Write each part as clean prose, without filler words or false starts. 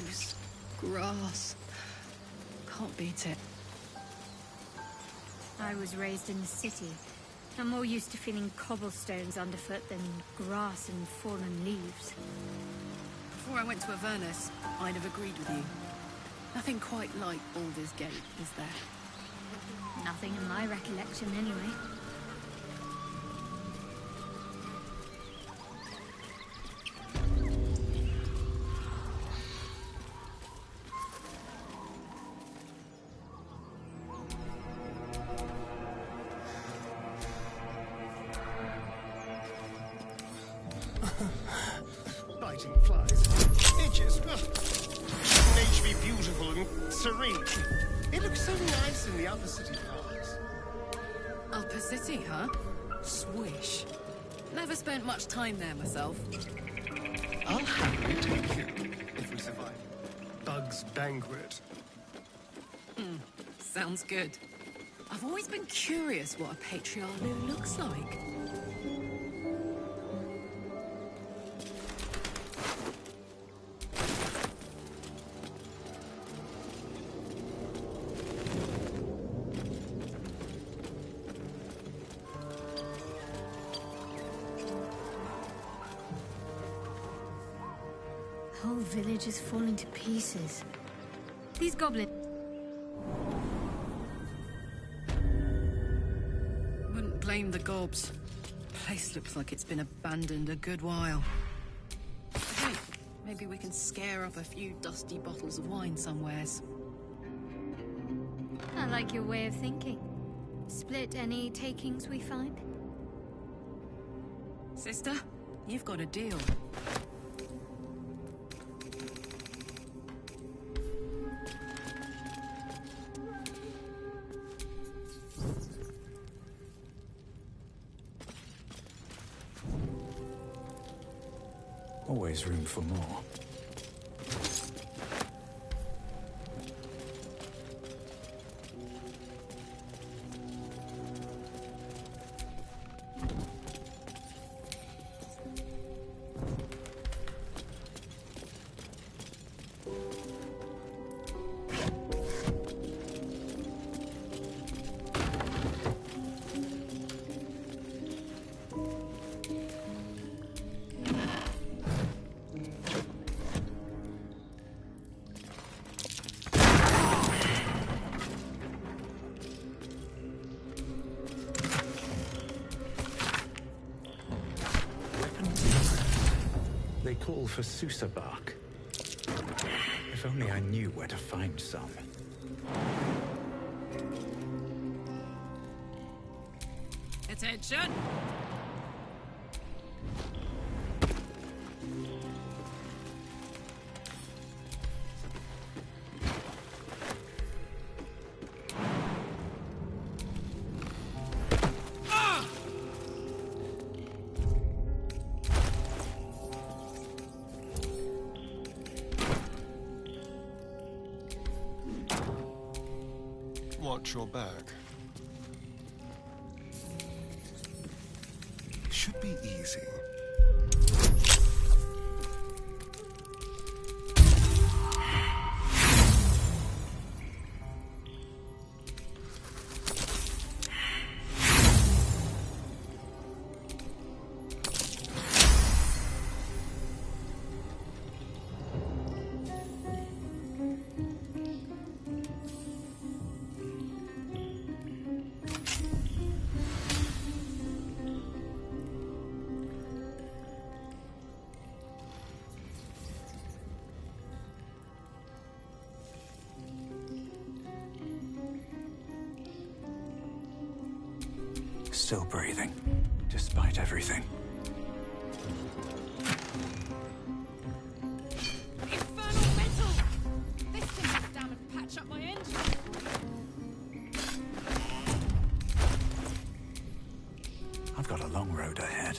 leaves, grass. Can't beat it. I was raised in the city. I'm more used to feeling cobblestones underfoot than grass and fallen leaves. Before I went to Avernus, I'd have agreed with you. Nothing quite like Baldur's Gate, is there? Nothing in my recollection, anyway. Biting flies. Itches. Nature be beautiful and serene. It looks so nice in the upper city parts. Upper City, huh? Swish. Never spent much time there myself. I'll happily take you, if we survive. Bug's Banquet. Sounds good. I've always been curious what a patriarch looks like. The whole village is falling to pieces. These goblins... Wouldn't blame the gobs. Place looks like it's been abandoned a good while. Hey, maybe we can scare up a few dusty bottles of wine somewheres. I like your way of thinking. Split any takings we find? Sister, you've got a deal. Always room for more. They call for Susa bark. If only I knew where to find some. Attention! Watch your back. Should be easy. Still breathing, despite everything. Infernal metal! This thing will damn and patch up my engine! I've got a long road ahead.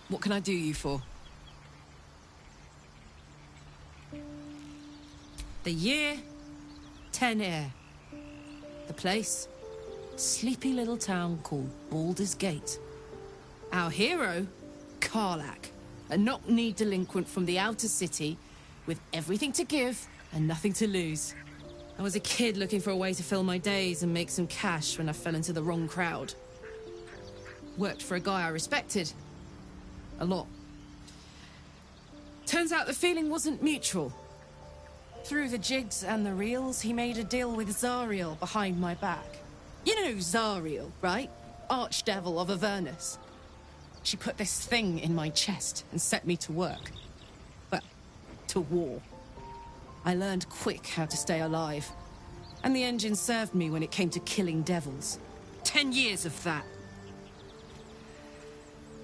What can I do you for? The year, 10 Air. The place, sleepy little town called Baldur's Gate. Our hero, Karlach, a knock-kneed delinquent from the outer city with everything to give and nothing to lose. I was a kid looking for a way to fill my days and make some cash when I fell into the wrong crowd. Worked for a guy I respected. A lot. Turns out the feeling wasn't mutual. Through the jigs and the reels, he made a deal with Zariel behind my back. You know Zariel, right? Archdevil of Avernus. She put this thing in my chest and set me to work. Well, to war. I learned quick how to stay alive. And the engine served me when it came to killing devils. 10 years of that.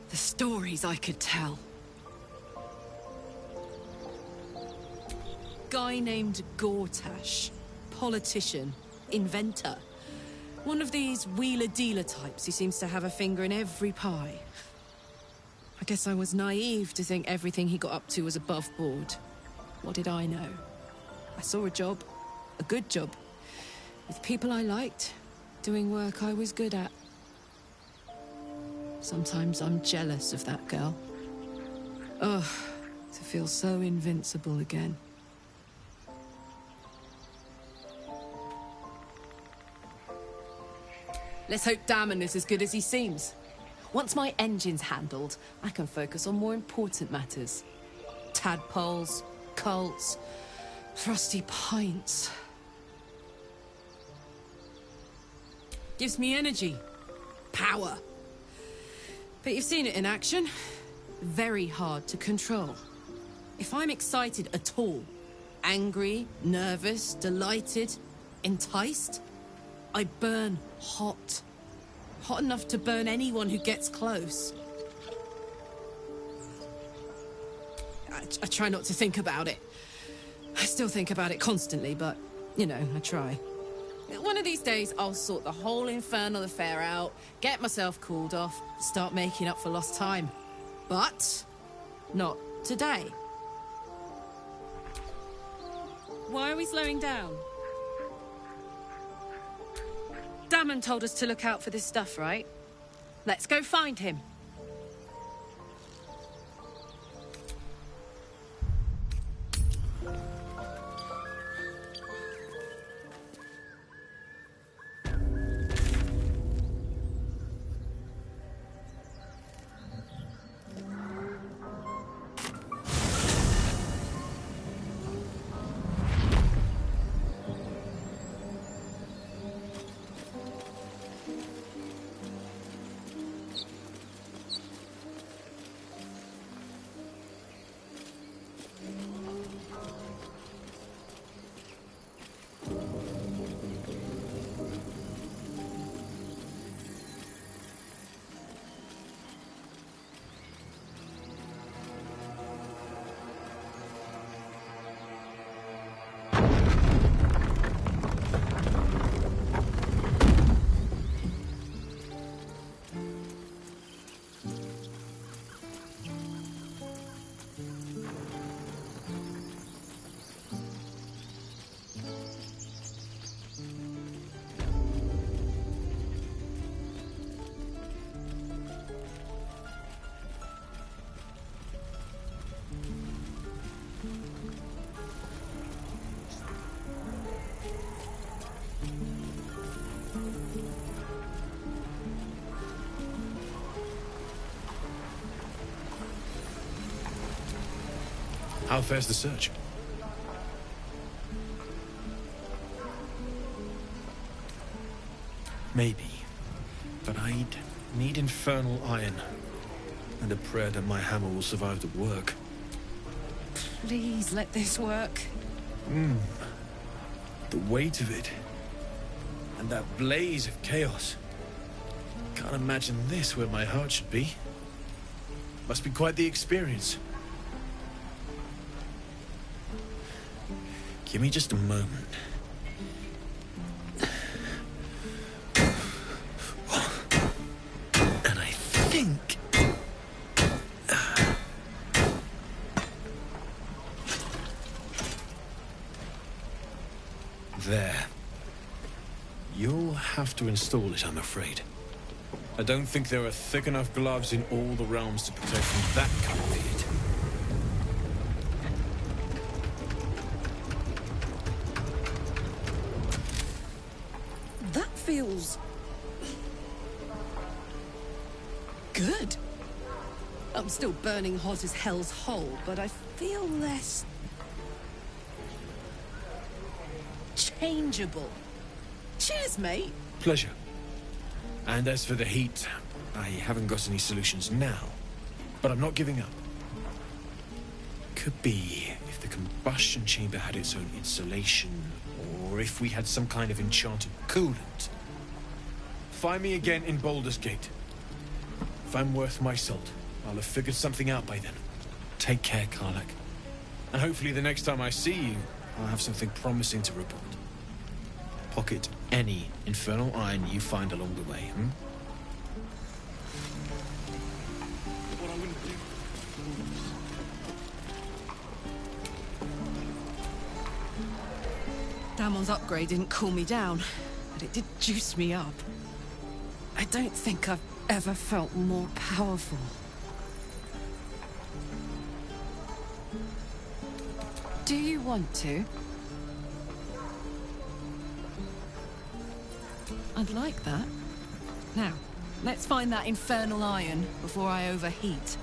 The stories I could tell. Guy named Gortash. Politician. Inventor. One of these wheeler-dealer types who seems to have a finger in every pie. I guess I was naive to think everything he got up to was above board. What did I know? I saw a job. A good job. With people I liked. Doing work I was good at. Sometimes I'm jealous of that girl. Ugh, to feel so invincible again. Let's hope Damon is as good as he seems. Once my engine's handled, I can focus on more important matters. Tadpoles, cults, frosty pints. Gives me energy. Power. But you've seen it in action. Very hard to control. If I'm excited at all, angry, nervous, delighted, enticed, I burn hot. Hot enough to burn anyone who gets close. I try not to think about it. I still think about it constantly, but, you know, I try. One of these days, I'll sort the whole infernal affair out, get myself cooled off, start making up for lost time. But not today. Why are we slowing down? Damon told us to look out for this stuff, right? Let's go find him. How fares the search? Maybe. But I'd need infernal iron. And a prayer that my hammer will survive the work. Please let this work. The weight of it. And that blaze of chaos. Can't imagine this where my heart should be. Must be quite the experience. Give me just a moment. And I think... there. You'll have to install it, I'm afraid. I don't think there are thick enough gloves in all the realms to protect from that kind of heat. That feels... good. I'm still burning hot as hell's hole, but I feel less... changeable. Cheers, mate. Pleasure. And as for the heat, I haven't got any solutions now. But I'm not giving up. Could be if the combustion chamber had its own insulation, or if we had some kind of enchanted coolant. Find me again in Baldur's Gate. If I'm worth my salt, I'll have figured something out by then. Take care, Karlach. And hopefully the next time I see you, I'll have something promising to report. Pocket any infernal iron you find along the way, What I wouldn't do. Damon's upgrade didn't cool me down, but it did juice me up. I don't think I've ever felt more powerful. Do you want to? I'd like that. Now, let's find that infernal iron before I overheat.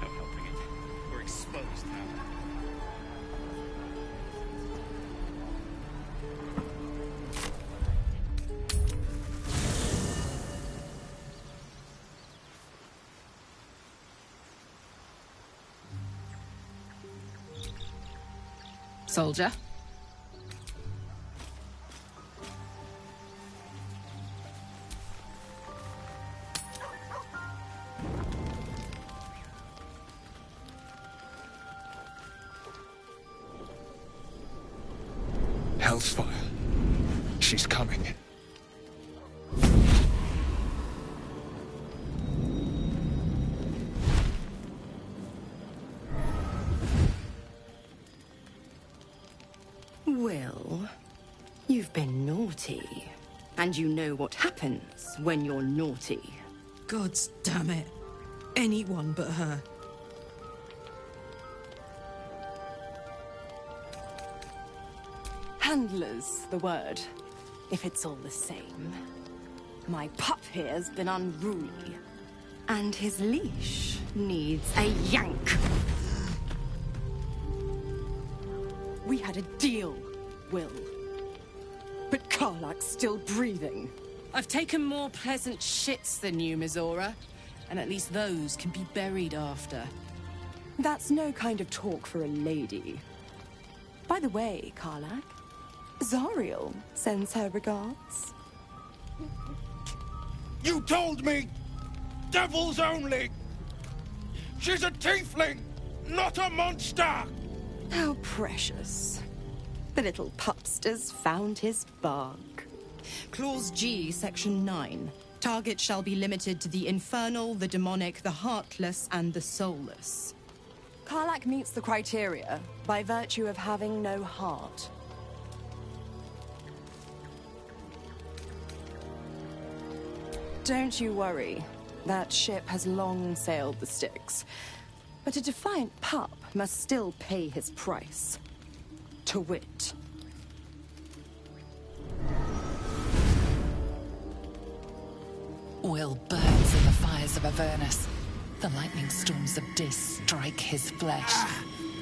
No helping it. We're exposed now. Soldier. Hellsfire. She's coming. Well, you've been naughty. And you know what happens when you're naughty. Gods damn it. Anyone but her. Handler's the word, if it's all the same. My pup here's been unruly. And his leash needs a yank. We had a deal, Will. But Karlach's still breathing. I've taken more pleasant shits than you, MIZORA. And at least those can be buried after. That's no kind of talk for a lady. By the way, Karlach, Zariel sends her regards. You told me! Devils only! She's a tiefling, not a monster! How precious. The little pupster's found his bark. Clause G, Section 9. Target shall be limited to the infernal, the demonic, the heartless, and the soulless. Karlach meets the criteria by virtue of having no heart. Don't you worry. That ship has long sailed the Styx. But a defiant pup must still pay his price. To wit. Will burns in the fires of Avernus. The lightning storms of Dis strike his flesh.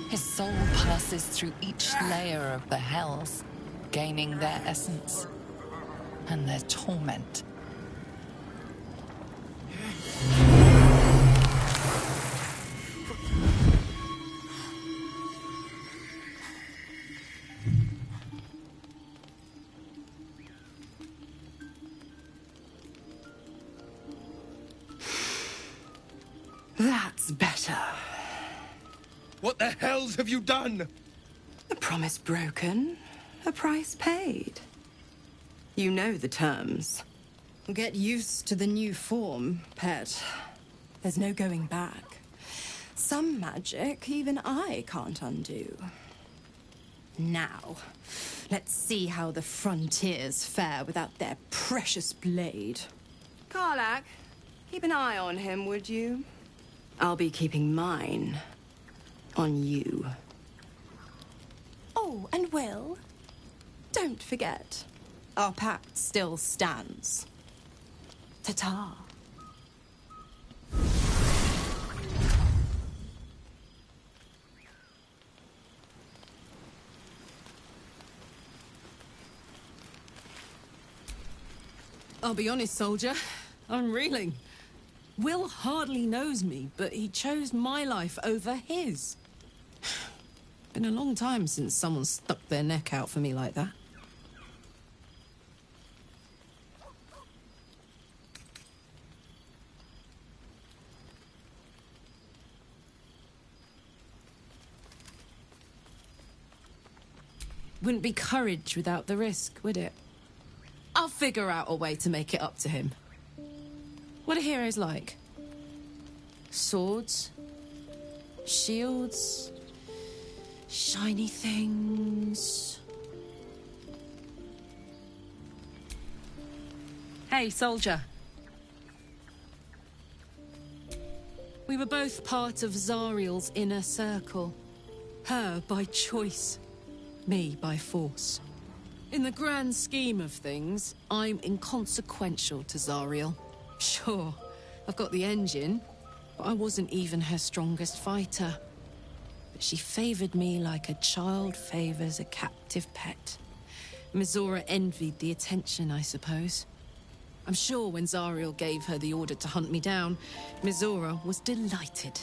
His soul passes through each layer of the hells, gaining their essence and their torment. That's better. What the hells have you done? A promise broken, a price paid. You know the terms. Get used to the new form, pet. There's no going back. Some magic even I can't undo. Now, let's see how the frontiers fare without their precious blade. Karlach, keep an eye on him, would you? I'll be keeping mine on you. Oh, and Will, don't forget, our pact still stands. Ta-ta. I'll be honest, soldier. I'm reeling. Will hardly knows me, but he chose my life over his. Been a long time since someone stuck their neck out for me like that. Wouldn't be courage without the risk, would it? I'll figure out a way to make it up to him. What are heroes like? Swords? Shields? Shiny things? Hey, soldier. We were both part of Zariel's inner circle. Her by choice, me by force. In the grand scheme of things, I'm inconsequential to Zariel. Sure, I've got the engine, but I wasn't even her strongest fighter. But she favored me like a child favors a captive pet. MIZORA envied the attention, I suppose. I'm sure when Zariel gave her the order to hunt me down, MIZORA was delighted.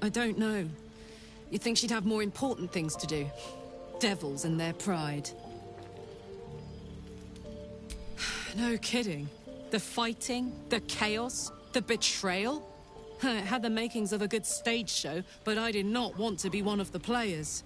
I don't know. You'd think she'd have more important things to do. Devils and their pride. No kidding. The fighting, the chaos, the betrayal. It had the makings of a good stage show, but I did not want to be one of the players.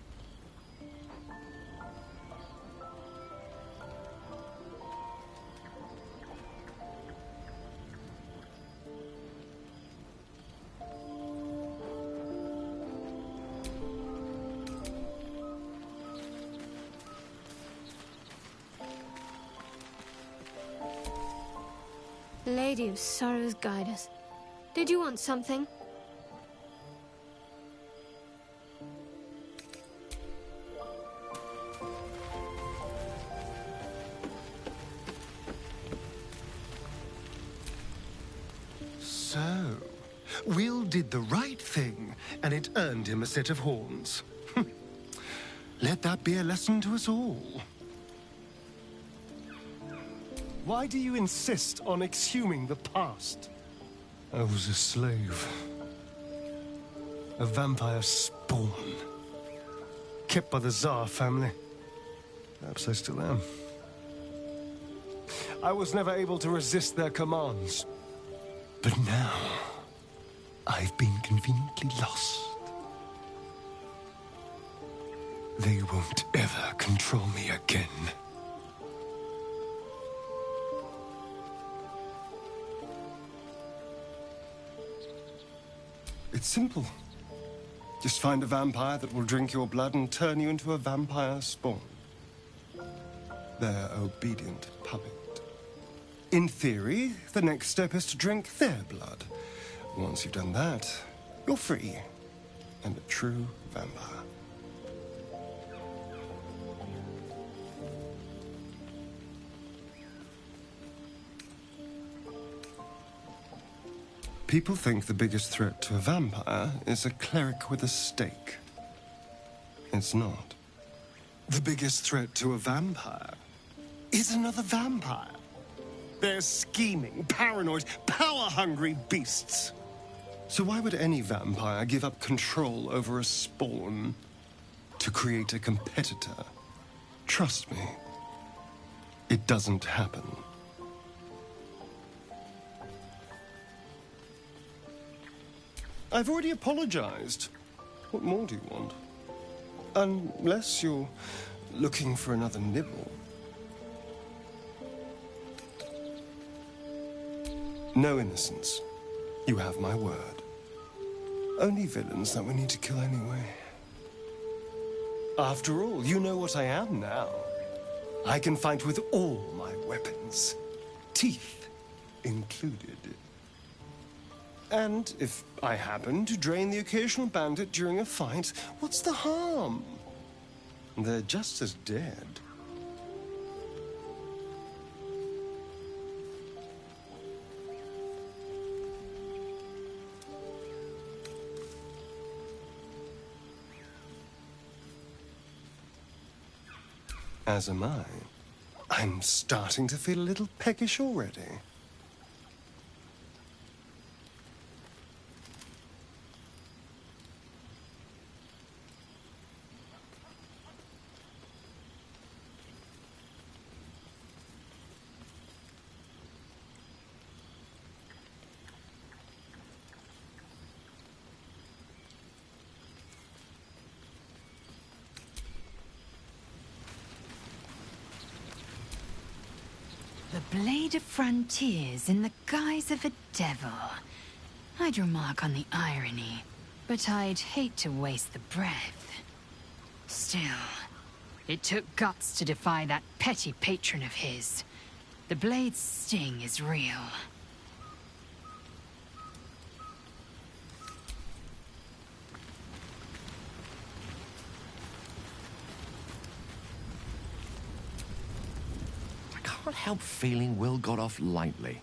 Lady of Sorrows, guide us. Did you want something? So, Will did the right thing, and it earned him a set of horns. Let that be a lesson to us all. Why do you insist on exhuming the past? I was a slave. A vampire spawn. Kept by the Tsar family. Perhaps I still am. I was never able to resist their commands. But now, I've been conveniently lost. They won't ever control me again. It's simple. Just find a vampire that will drink your blood and turn you into a vampire spawn. Their obedient puppet. In theory, the next step is to drink their blood. Once you've done that, you're free. And a true vampire. People think the biggest threat to a vampire is a cleric with a stake. It's not. The biggest threat to a vampire is another vampire. They're scheming, paranoid, power-hungry beasts. So why would any vampire give up control over a spawn to create a competitor? Trust me, it doesn't happen. I've already apologized. What more do you want? Unless you're looking for another nibble. No innocence. You have my word. Only villains that we need to kill anyway. After all, you know what I am now. I can fight with all my weapons, teeth included. And if I happen to drain the occasional bandit during a fight, what's the harm? They're just as dead. As am I. I'm starting to feel a little peckish already. The Blade of Frontiers in the guise of a devil. I'd remark on the irony, but I'd hate to waste the breath. Still, it took guts to defy that petty patron of his. The Blade's sting is real. I can't help feeling Will got off lightly.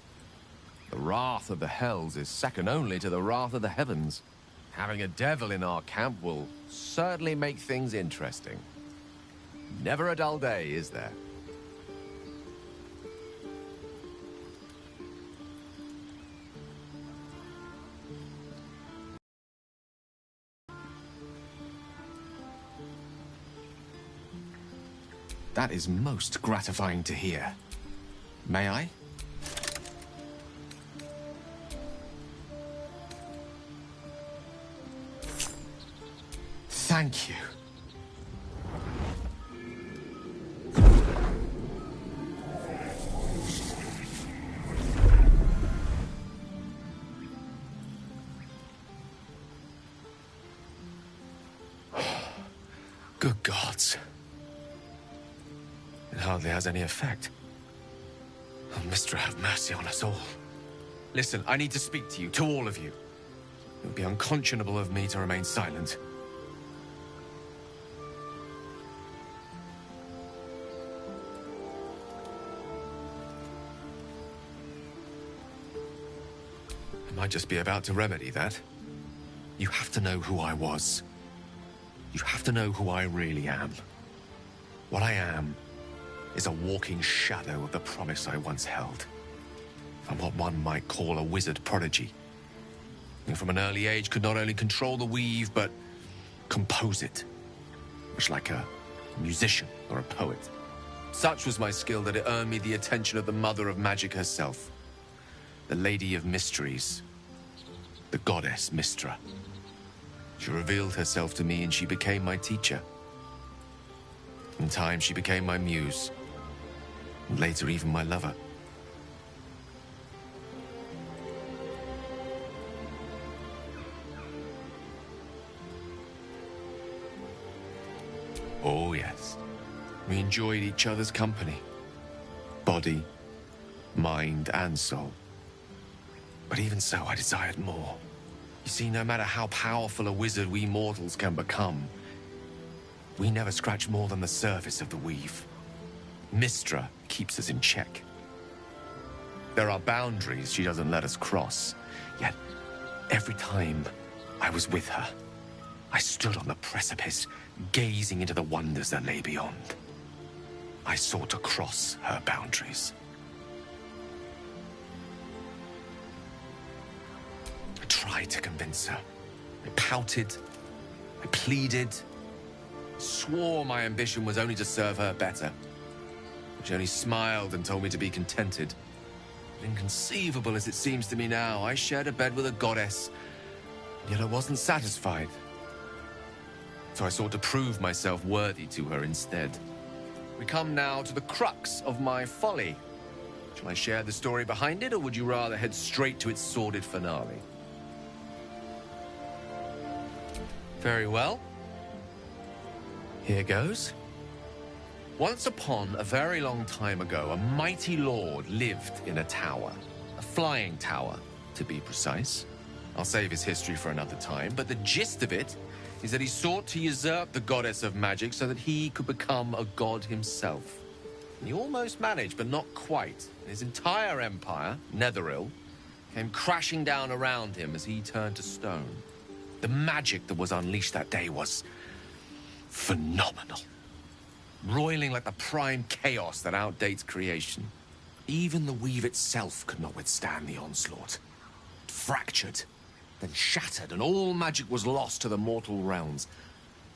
The wrath of the Hells is second only to the wrath of the heavens. Having a devil in our camp will certainly make things interesting. Never a dull day, is there? That is most gratifying to hear. May I? Thank you. Good gods. It hardly has any effect. Oh, Mistra, have mercy on us all. Listen, I need to speak to you, to all of you. It would be unconscionable of me to remain silent. I might just be about to remedy that. You have to know who I was. You have to know who I really am. What I am is a walking shadow of the promise I once held. I'm what one might call a wizard prodigy. And from an early age could not only control the weave, but compose it. Much like a musician or a poet. Such was my skill that it earned me the attention of the mother of magic herself. The Lady of Mysteries. The goddess Mistra. She revealed herself to me and she became my teacher. In time, she became my muse. And later, even my lover. Oh, yes. We enjoyed each other's company. Body, mind, and soul. But even so, I desired more. You see, no matter how powerful a wizard we mortals can become, we never scratch more than the surface of the weave. Mistra keeps us in check. There are boundaries she doesn't let us cross. Yet, every time I was with her, I stood on the precipice, gazing into the wonders that lay beyond. I sought to cross her boundaries. I tried to convince her. I pouted. I pleaded. Swore my ambition was only to serve her better. She only smiled and told me to be contented. Inconceivable as it seems to me now, I shared a bed with a goddess, yet I wasn't satisfied. so I sought to prove myself worthy to her instead. We come now to the crux of my folly. Shall I share the story behind it, or would you rather head straight to its sordid finale? Very well. Here goes. Once upon a very long time ago, a mighty lord lived in a tower. A flying tower, to be precise. I'll save his history for another time, but the gist of it is that he sought to usurp the goddess of magic so that he could become a god himself. And he almost managed, but not quite. His entire empire, Netheril, came crashing down around him as he turned to stone. The magic that was unleashed that day was phenomenal. Roiling like the prime chaos that outdates creation. Even the weave itself could not withstand the onslaught. It fractured, then shattered, and all magic was lost to the mortal realms,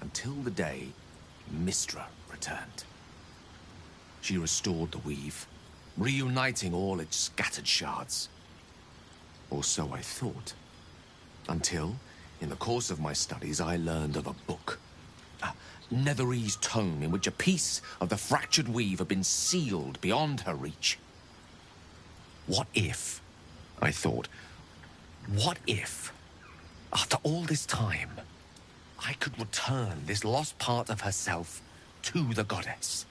until the day Mystra returned. She restored the weave, reuniting all its scattered shards. Or so I thought. Until, in the course of my studies, I learned of a book. A Netherese tome in which a piece of the fractured weave had been sealed beyond her reach. What if, I thought, what if, after all this time, I could return this lost part of herself to the goddess?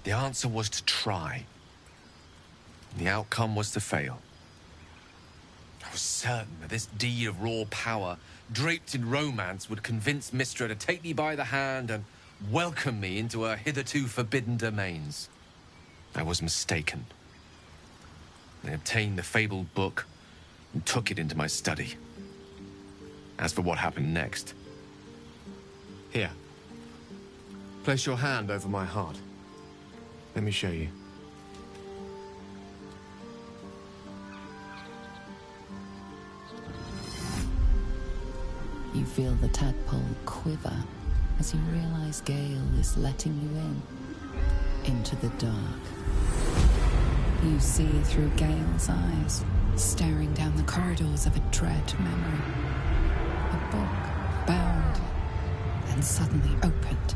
The answer was to try. The outcome was to fail. I was certain that this deed of raw power, draped in romance, would convince Mystra to take me by the hand and welcome me into her hitherto forbidden domains. I was mistaken. I obtained the fabled book and took it into my study. As for what happened next... Here. Place your hand over my heart. Let me show you. You feel the tadpole quiver as you realize Gale is letting you into the dark. You see through Gale's eyes, staring down the corridors of a dread memory. A book bound and suddenly opened.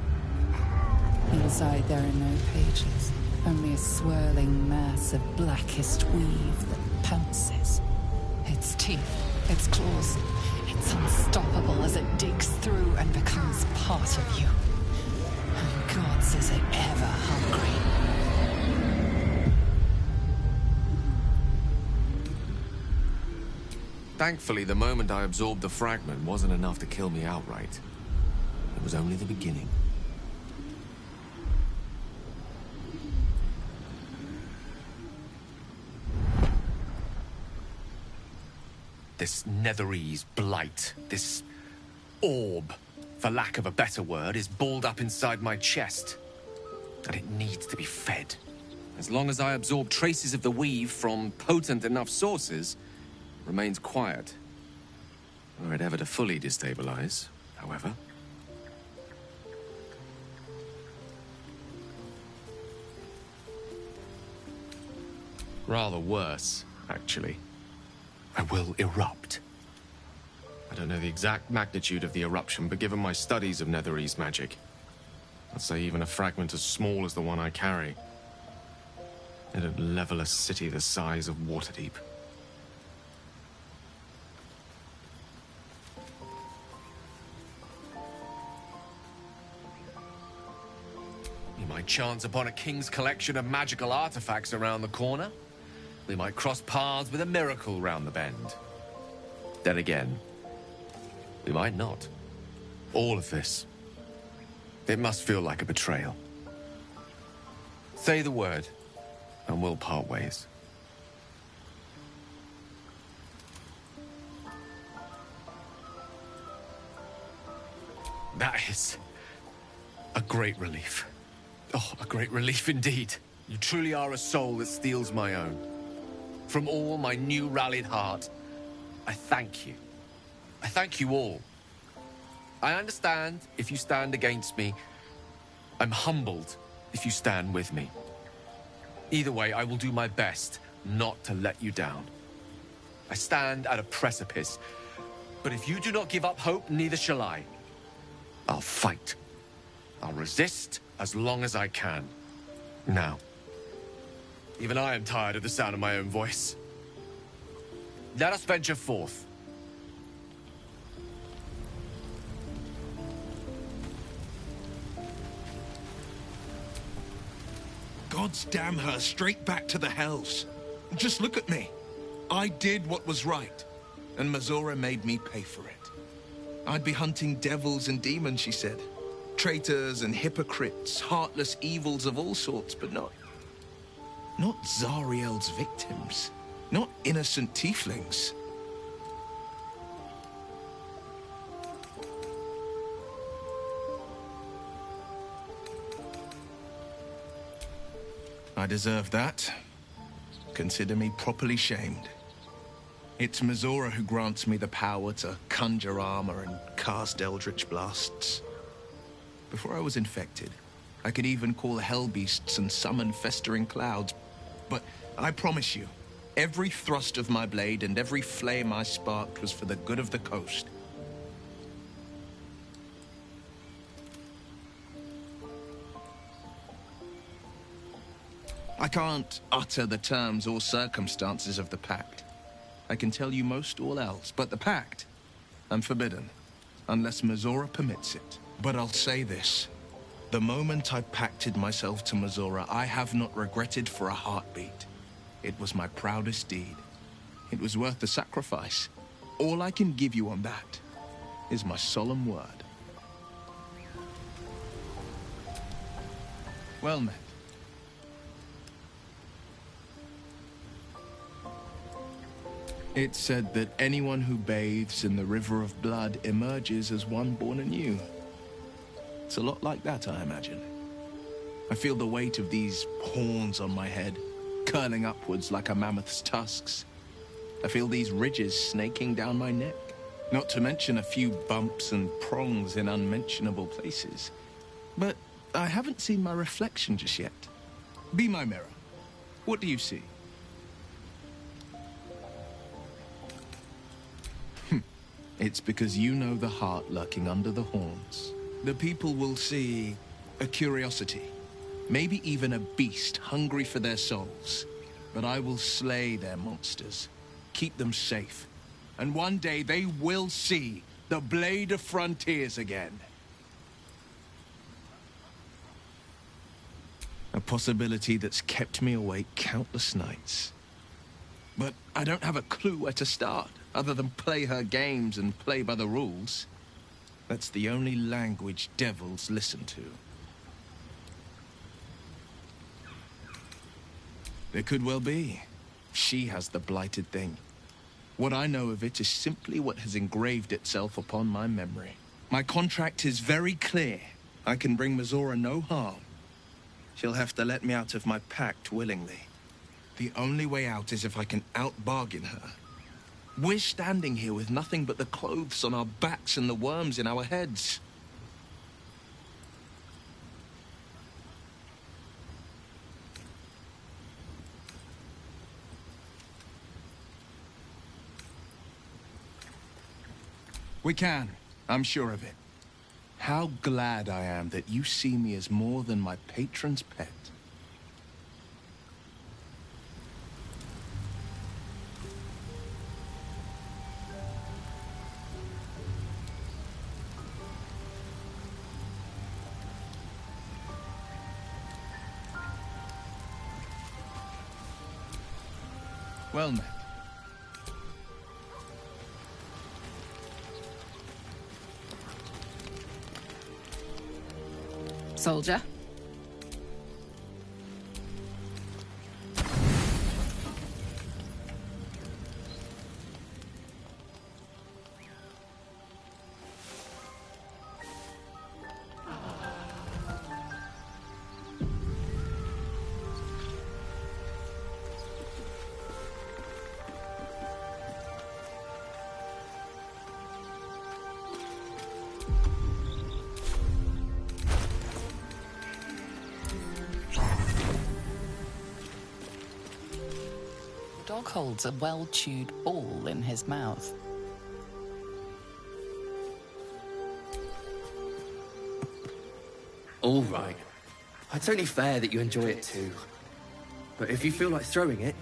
Inside there are no pages, only a swirling mass of blackest weave that pounces. Its teeth, its claws, it's unstoppable as it digs through and becomes part of you. And gods, is it ever hungry. Thankfully, the moment I absorbed the fragment wasn't enough to kill me outright. It was only the beginning. This Netherese blight, this orb, for lack of a better word, is balled up inside my chest. And it needs to be fed. As long as I absorb traces of the weave from potent enough sources, it remains quiet. Were it ever to fully destabilize, however. Rather worse, actually. I will erupt. I don't know the exact magnitude of the eruption, but given my studies of Netherese magic, I'd say even a fragment as small as the one I carry, it'd level a city the size of Waterdeep. We might chance upon a king's collection of magical artifacts around the corner. We might cross paths with a miracle round the bend. Then again, we might not. All of this, it must feel like a betrayal. Say the word, and we'll part ways. That is a great relief. Oh, a great relief indeed. You truly are a soul that steals my own. From all my new rallied heart, I thank you. I thank you all. I understand if you stand against me. I'm humbled if you stand with me. Either way, I will do my best not to let you down. I stand at a precipice. But if you do not give up hope, neither shall I. I'll fight. I'll resist as long as I can. Now, even I am tired of the sound of my own voice. Let us venture forth. Gods damn her, straight back to the hells. Just look at me. I did what was right, and MIZORA made me pay for it. I'd be hunting devils and demons, she said. Traitors and hypocrites, heartless evils of all sorts, but not Zariel's victims. Not innocent tieflings. I deserve that. Consider me properly shamed. It's MIZORA who grants me the power to conjure armor and cast eldritch blasts. Before I was infected, I could even call hell beasts and summon festering clouds. But I promise you, every thrust of my blade and every flame I sparked was for the good of the coast. I can't utter the terms or circumstances of the pact. I can tell you most all else, but the pact, I'm forbidden, unless MIZORA permits it. But I'll say this. The moment I pacted myself to MIZORA, I have not regretted for a heartbeat. It was my proudest deed. It was worth the sacrifice. All I can give you on that is my solemn word. Well met. It's said that anyone who bathes in the river of blood emerges as one born anew. It's a lot like that, I imagine. I feel the weight of these horns on my head, curling upwards like a mammoth's tusks. I feel these ridges snaking down my neck, not to mention a few bumps and prongs in unmentionable places. But I haven't seen my reflection just yet. Be my mirror. What do you see? It's because you know the heart lurking under the horns. The people will see a curiosity, maybe even a beast hungry for their souls. But I will slay their monsters, keep them safe. And one day they will see the Blade of Frontiers again. A possibility that's kept me awake countless nights. But I don't have a clue where to start, other than play her games and play by the rules. That's the only language devils listen to. It could well be. She has the blighted thing. What I know of it is simply what has engraved itself upon my memory. My contract is very clear. I can bring MIZORA no harm. She'll have to let me out of my pact willingly. The only way out is if I can out-bargain her. We're standing here with nothing but the clothes on our backs and the worms in our heads. We can. I'm sure of it. How glad I am that you see me as more than my patron's pet. Well met. Soldier. Dog holds a well-chewed ball in his mouth. All right. It's only fair that you enjoy it too. But if you feel like throwing it,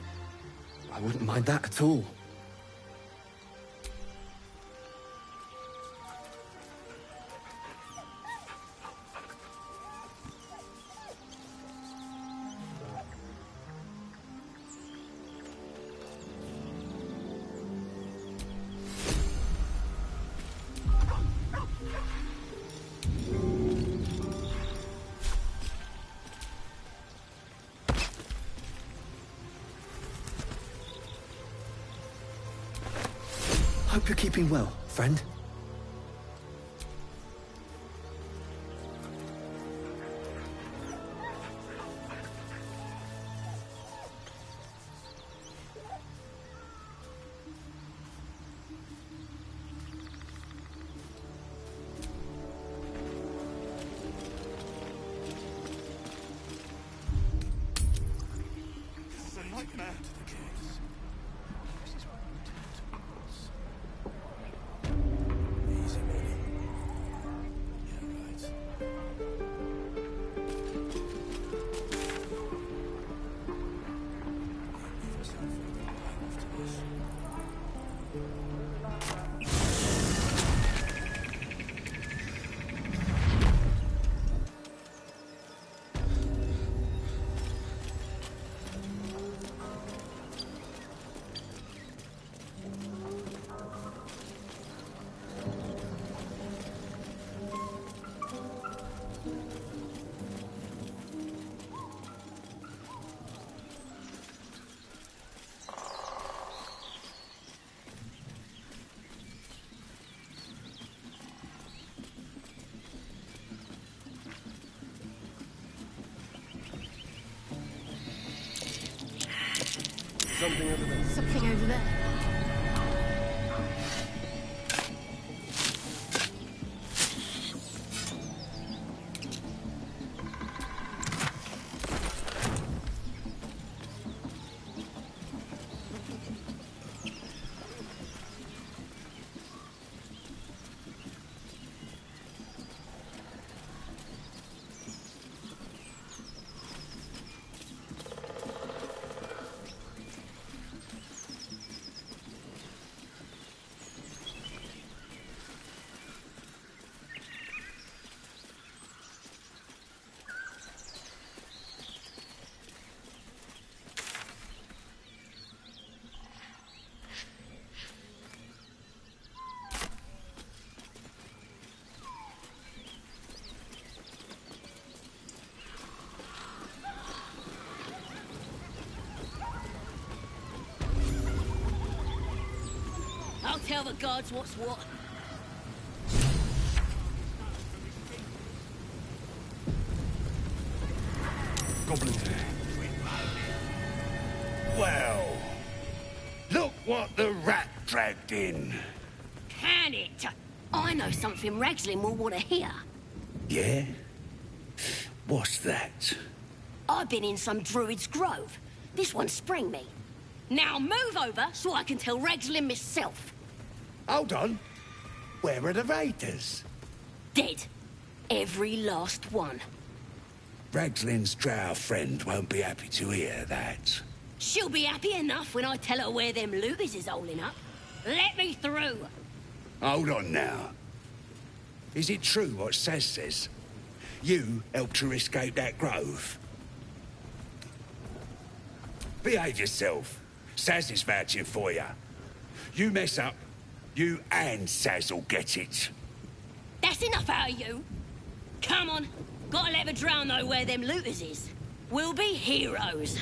I wouldn't mind that at all. Hope you're keeping well, friend. It's a nightmare. Something over there. Something over there. I'll tell the gods what's what. Goblin. Well, look what the rat dragged in. Can it? I know something Ragslin will want to hear. Yeah? What's that? I've been in some druid's grove. This one sprang me. Now move over so I can tell Ragslin myself. Hold on. Where are the raiders? Dead. Every last one. Ragslin's drow friend won't be happy to hear that. She'll be happy enough when I tell her where them loobies is holding up. Let me through. Hold on now. Is it true what Saz says? You helped her escape that grove? Behave yourself. Saz is vouching for you. You mess up, you and Saz will get it. That's enough out of you. Come on. Gotta let the drow know where them looters is. We'll be heroes.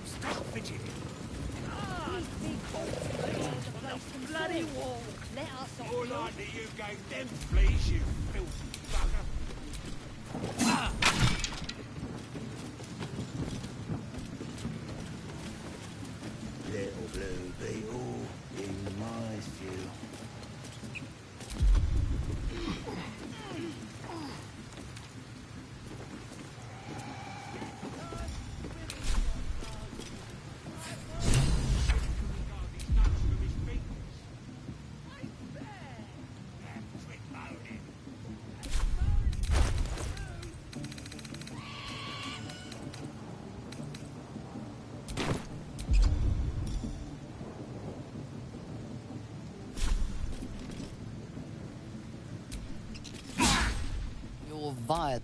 Stop fidgeting. Bloody wall. Let us off. More likely you gave them fleas, you filthy bugger. Little blue beetle in my view. fire.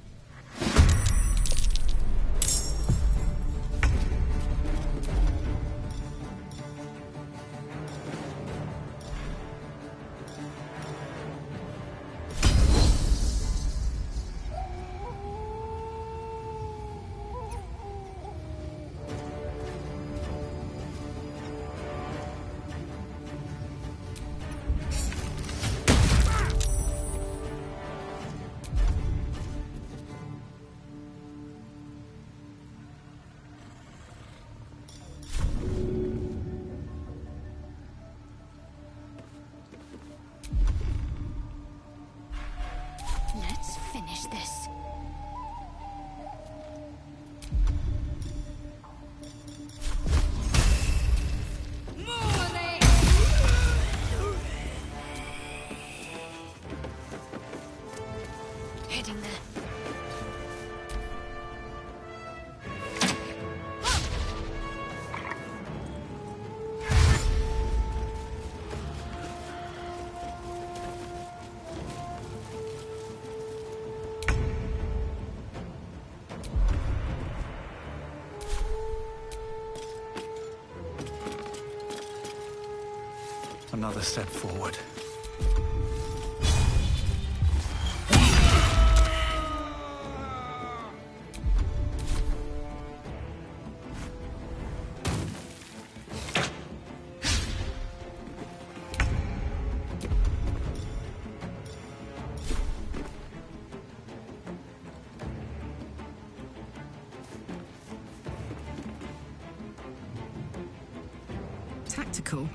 Let's finish this. Heading there. Another step forward. Tactical.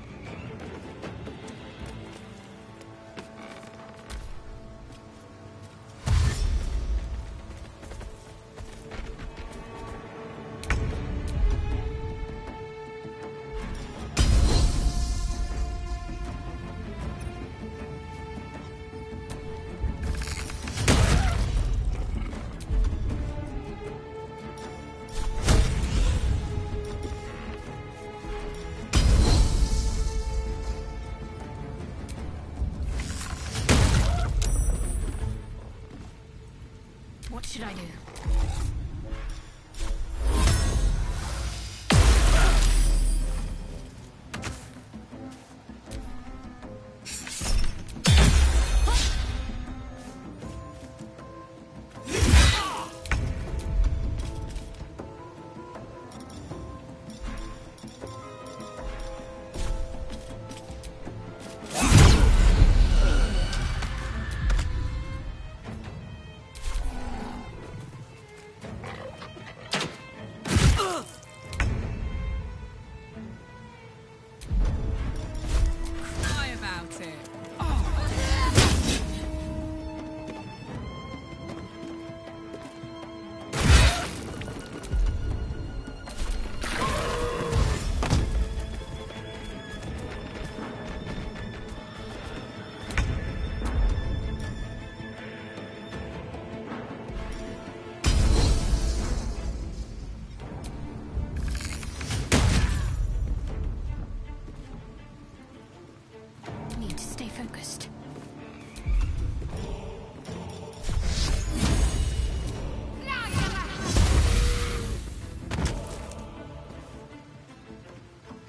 What should I do? Cry about it. Need to stay focused.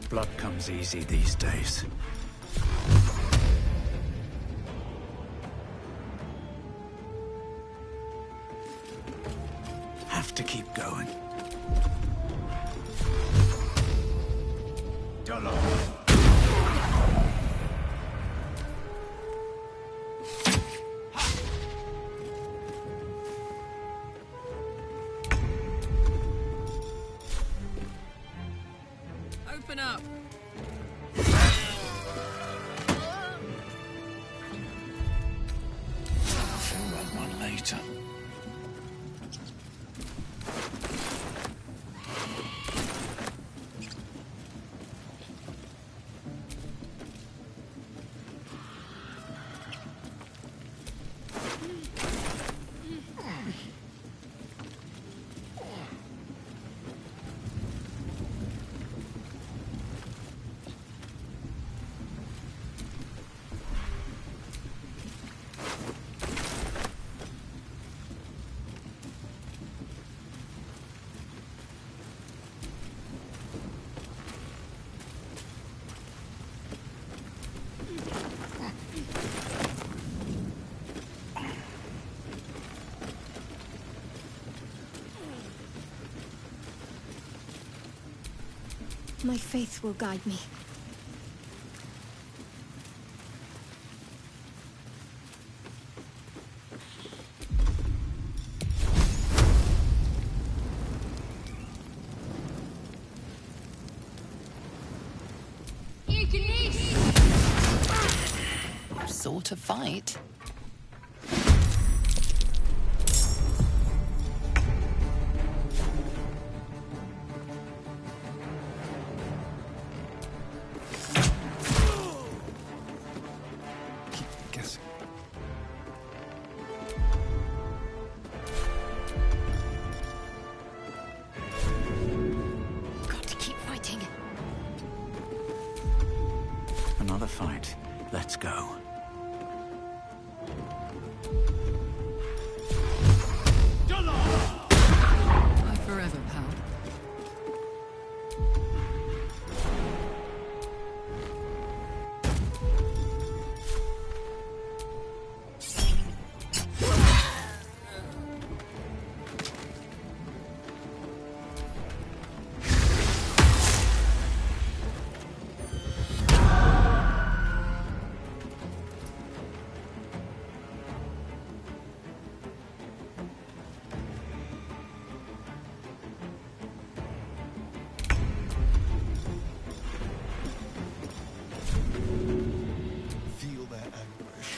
Blood comes easy these days. Have to keep going. Open up. I'll run one later. My faith will guide me. Sort of fight. Guessing. Got to keep fighting. Another fight. Let's go. Bye forever, pal. Feel their anguish.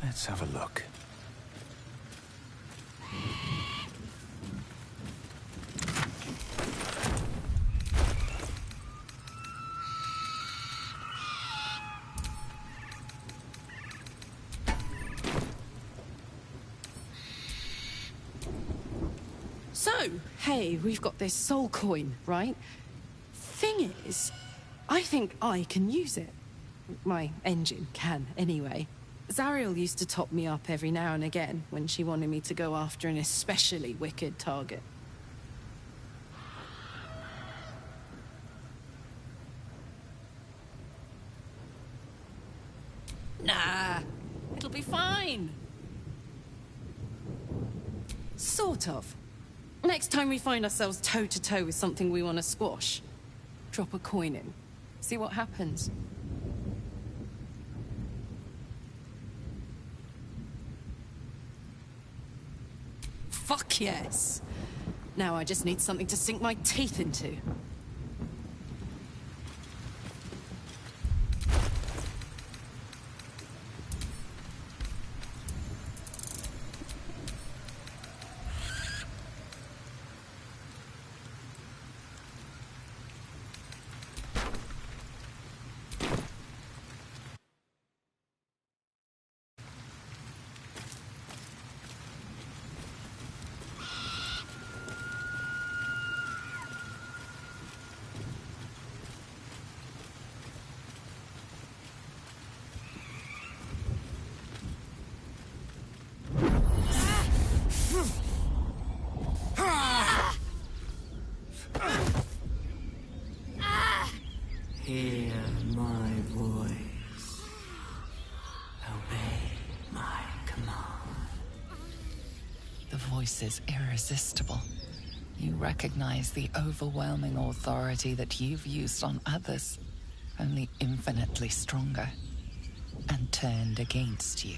Let's have a look. So, hey, we've got this soul coin, right? Thing is, I think I can use it. My engine can, anyway. Zariel used to top me up every now and again when she wanted me to go after an especially wicked target. Nah, it'll be fine. Sort of. Next time we find ourselves toe-to-toe with something we want to squash, drop a coin in. See what happens. Fuck yes. Now I just need something to sink my teeth into. Hear my voice. Obey my command. The voice is irresistible. You recognize the overwhelming authority that you've used on others, only infinitely stronger, and turned against you.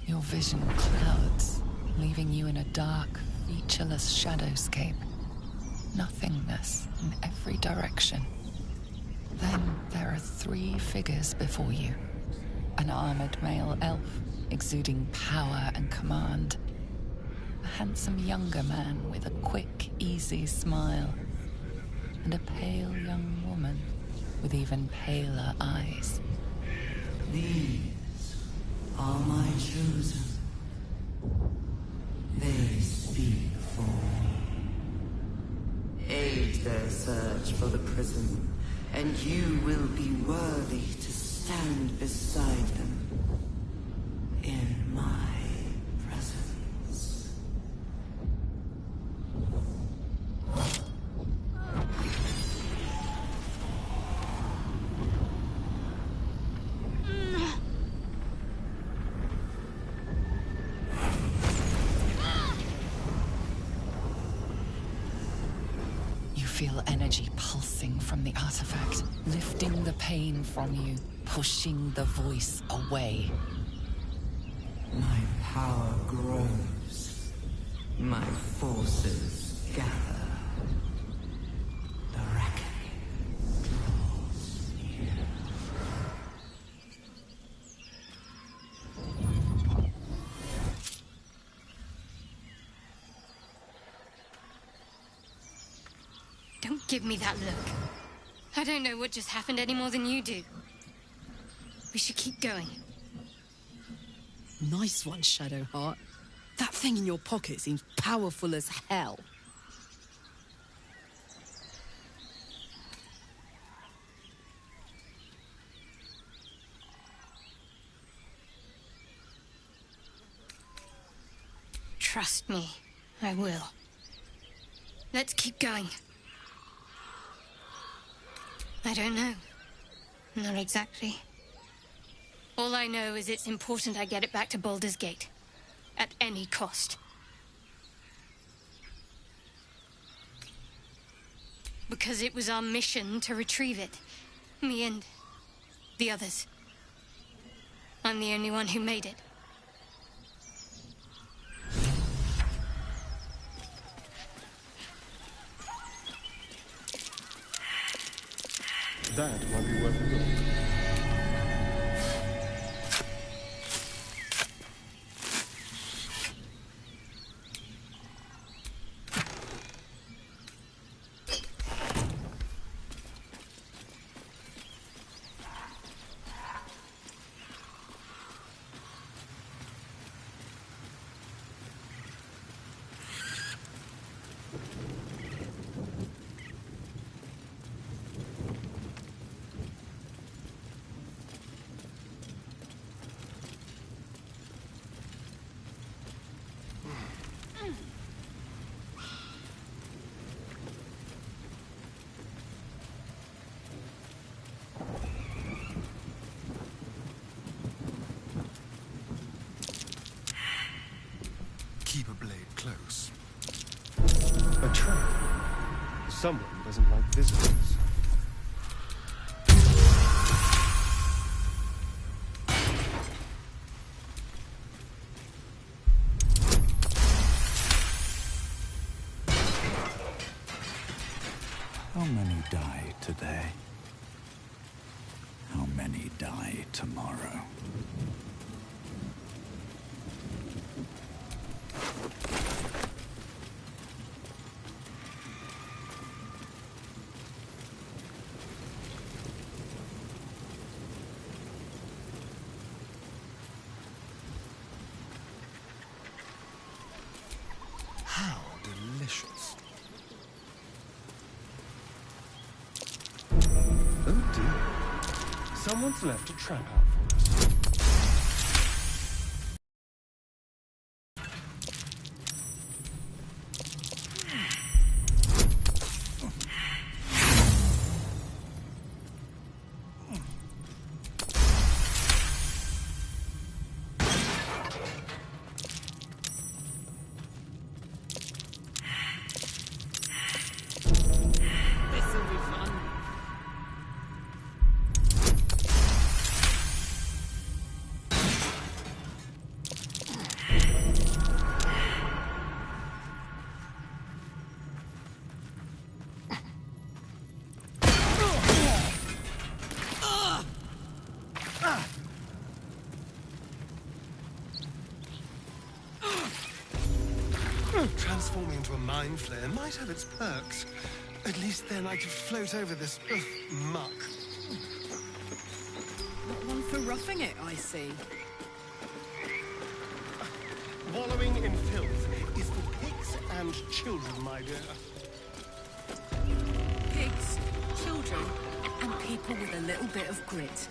Your vision clouds, leaving you in a dark, featureless shadowscape. Nothingness in every direction. Then there are three figures before you. An armored male elf, exuding power and command. A handsome younger man with a quick, easy smile. And a pale young woman with even paler eyes. These are my chosen. They speak for me. Aid their search for the prison, and you will be worthy to stand beside them in my presence. Feel energy pulsing from the artifact, lifting the pain from you, pushing the voice away. My power grows. My forces gather. The reckoning draws near. Don't give me that look. I don't know what just happened any more than you do. We should keep going. Nice one, Shadowheart. That thing in your pocket seems powerful as hell. Trust me, I will. Let's keep going. I don't know. Not exactly. All I know is it's important I get it back to Baldur's Gate. At any cost. Because it was our mission to retrieve it. Me and the others. I'm the only one who made it. That might be worth a look. Keep a blade close. A trap. Someone doesn't like visitors. How many die today? How many die tomorrow? How delicious. Oh dear. Someone's left a trap out for us. This'll be fun. transforming into a mind flayer might have its perks. At least then I could float over this muck. Not one for roughing it, I see. Wallowing in filth is for pigs and children, my dear. Pigs, children, and people with a little bit of grit.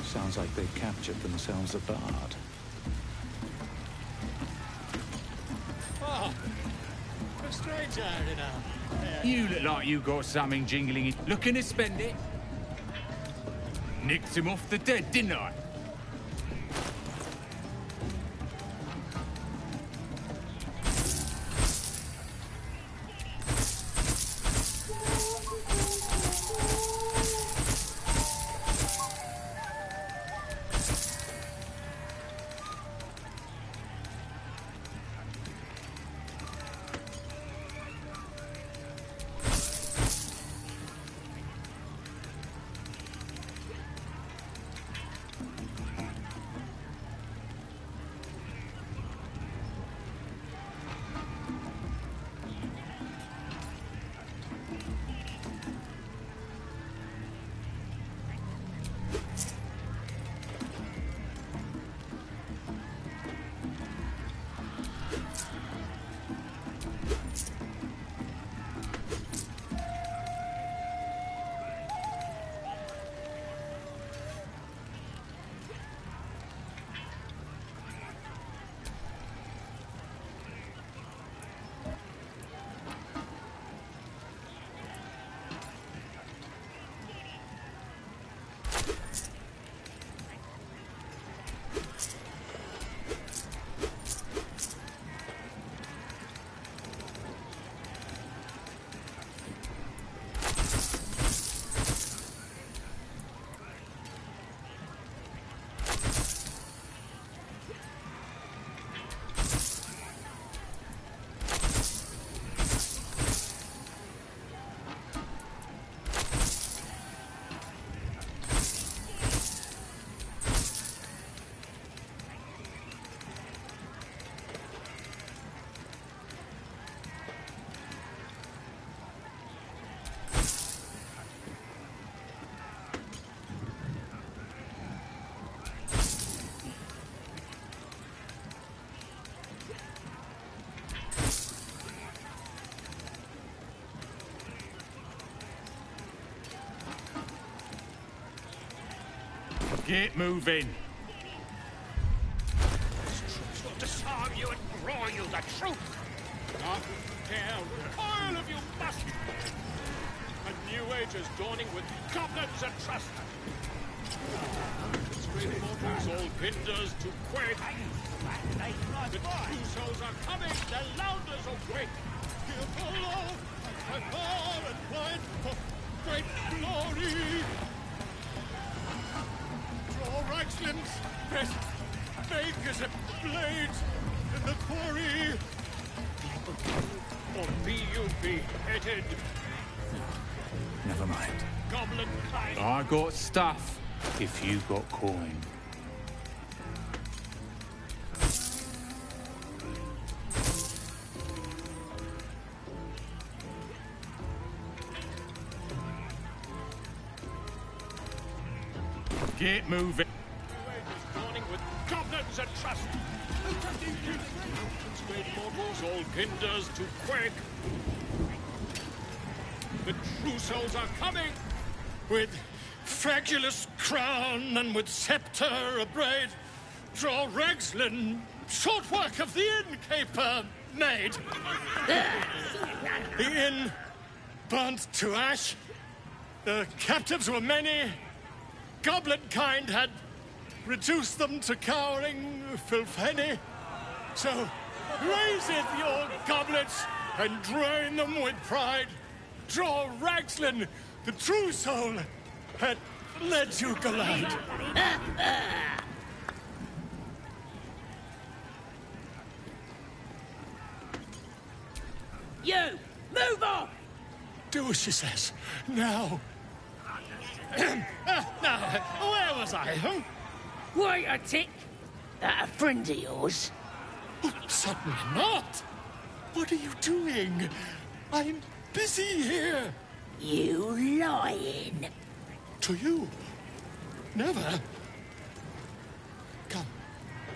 Sounds like they've captured themselves a bard. Oh, a stranger in a... You look like you got something jingling in. Looking to spend it? Nicked him off the dead, didn't I? Get moving. This truth will disarm you and draw you the truth. Not dare recoil if you must. A new age is dawning with goblins and trust. Constrained mortals, all binders to quake. The true souls are coming, the louders awake. Give the love, and far and wide for great glory. Draw Reichsland's best, make as a blades in the quarry. Or be you beheaded. Never mind. Goblin kind. I got stuff if you got coin. Get moving. Dawning with goblins at trust. Mountains made mortals, all kinders to quake. The true souls are coming with fragulous crown and with scepter abraid. Draw Ragslin, short work of the innkeeper made. The inn burnt to ash. The captives were many. Goblin kind had reduced them to cowering filthenny. So raise it, your goblets, and drain them with pride. Draw Ragslin, the true soul, had led you glad. You! Move on! Do as she says. Now. Now, where was I? Huh? Wait a tick. That a friend of yours? Oh, certainly not. What are you doing? I'm busy here. You lying. To you? Never. Come,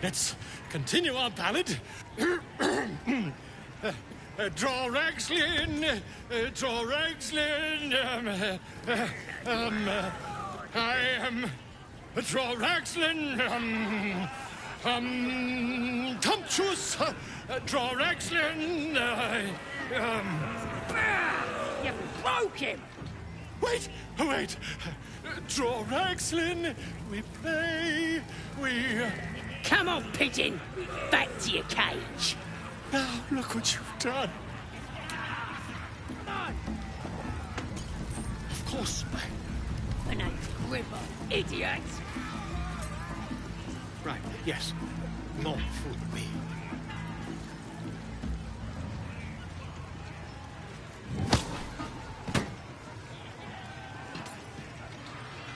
let's continue our ballad. Draw Ragslin, draw Ragslin. I am draw Ragslin. Tumptuous. Draw Ragslin. You broke him. Wait. Draw Ragslin. We play. We. Come on, pigeon. Back to your cage. Now, look what you've done. Come on. Of course, An Gribble, idiot. Right, yes. Not for me.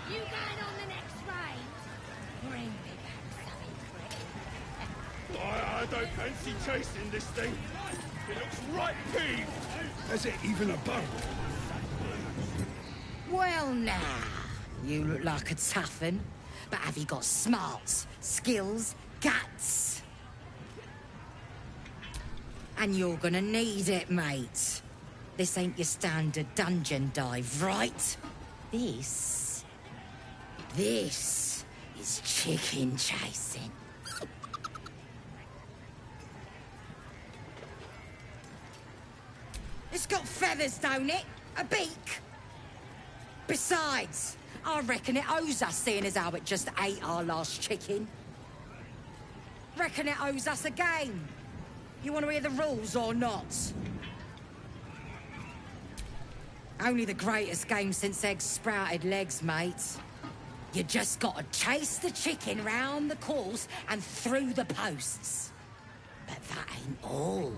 You going on the next raid? Bring me back something quick. I don't fancy chasing this thing. It looks right peeved. Has it even a bow? Well, now, you look like a tough un, but have you got smarts, skills, guts? And you're gonna need it, mate. This ain't your standard dungeon dive, right? This is chicken chasing. It's got feathers, don't it? A beak? Besides, I reckon it owes us, seeing as how it just ate our last chicken. Reckon it owes us a game. You want to hear the rules or not? Only the greatest game since eggs sprouted legs, mate. You just gotta chase the chicken round the course and through the posts. But that ain't all.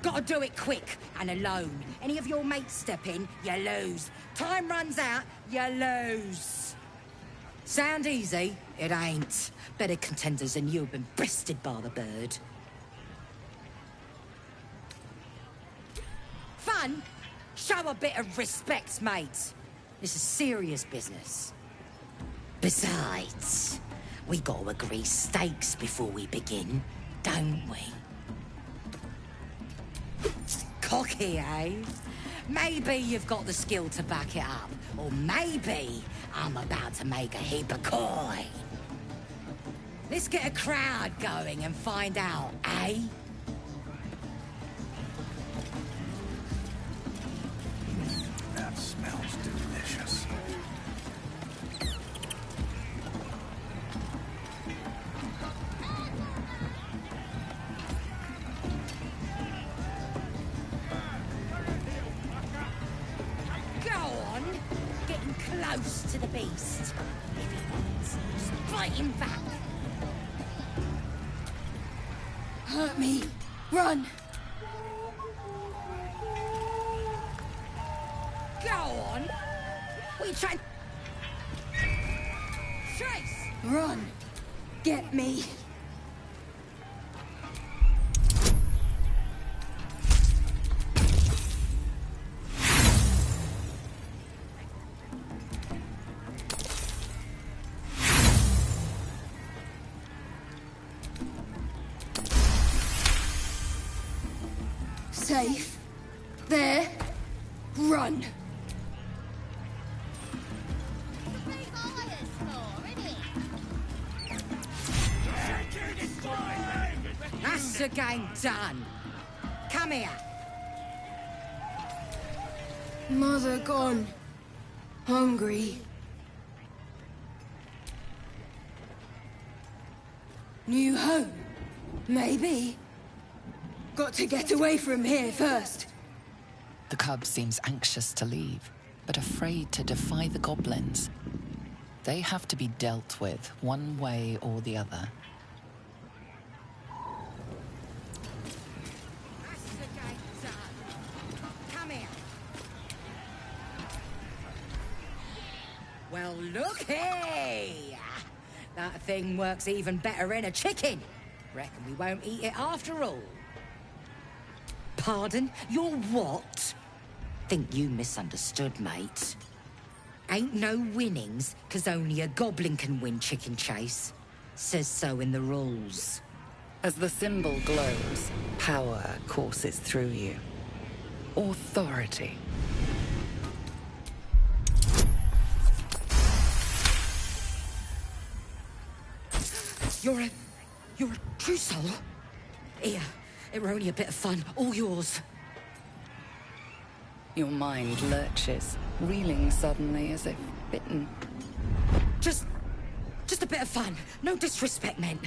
Gotta do it quick and alone. Any of your mates step in, you lose. Time runs out, you lose. Sound easy? It ain't. Better contenders than you have been bested by the bird. Fun? Show a bit of respect, mate. This is serious business. Besides, we gotta agree stakes before we begin, don't we? Cocky, eh? Maybe you've got the skill to back it up. Or maybe I'm about to make a heap of coin. Let's get a crowd going and find out, eh? That smells delicious. Close to the beast. If he wants, just fight him back. Hurt me. Run. Go on. We try. Trace. Run. Get me. safe. There. Run. That's the game done. Come here. Mother gone. Hungry. New home? Maybe. Got to get away from here first. The cub seems anxious to leave, but afraid to defy the goblins. They have to be dealt with one way or the other. That's the game done. Come here. Well, looky! That thing works even better in a chicken. Reckon we won't eat it after all. Pardon? You're what? Think you misunderstood, mate. Ain't no winnings, 'cause only a goblin can win chicken chase. Says so in the rules. As the symbol glows, power courses through you. Authority. You're a true soul? Here, it were only a bit of fun, all yours. Your mind lurches, reeling suddenly as if bitten. Just a bit of fun. No disrespect meant.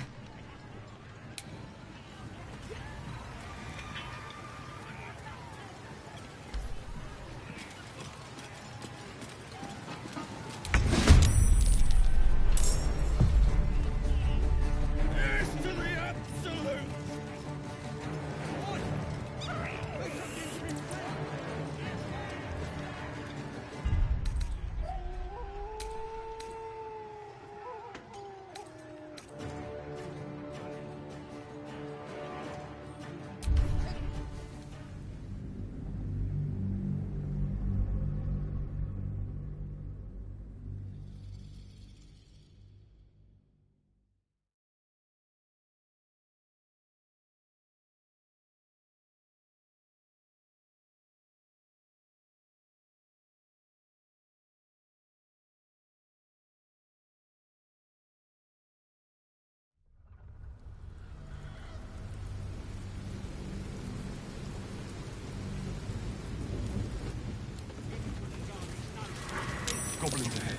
Goblins ahead.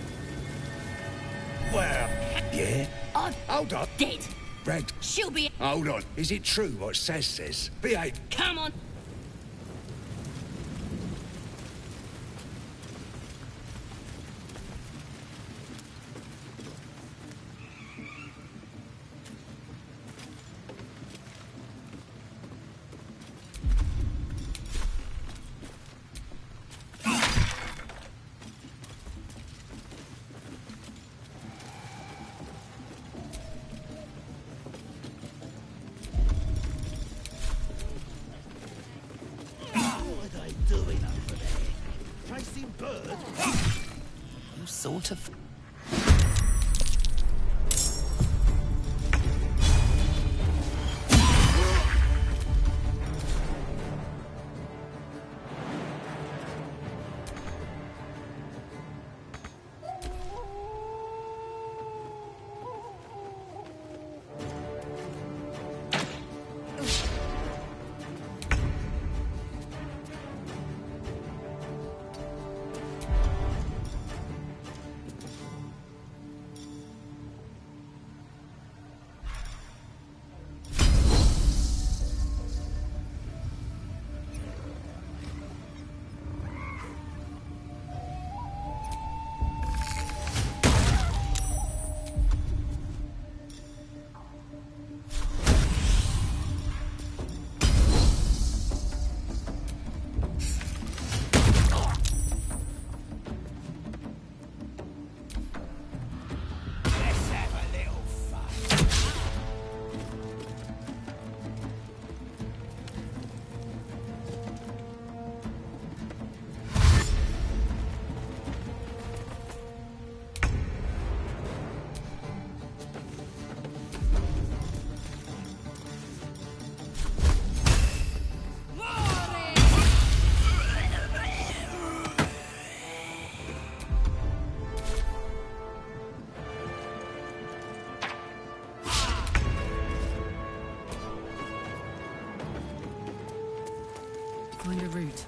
Well, yeah. Hold on. Dead. Red. She'll be... Hold on. Is it true what Saz says? Behave. Come on. You sort of... the route.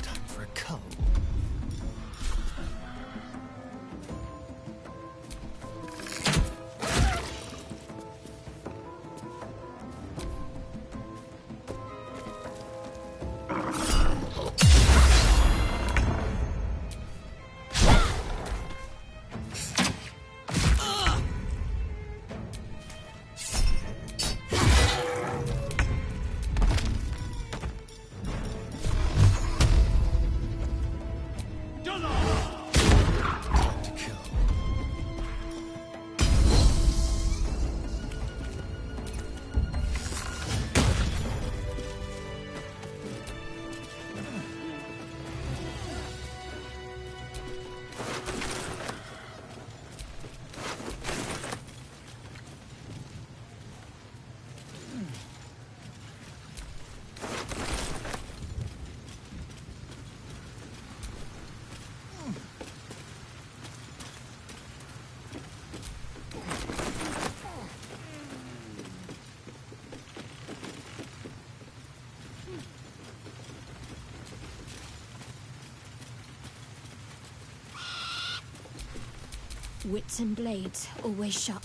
Time for a cull. Wits and blades, always sharp.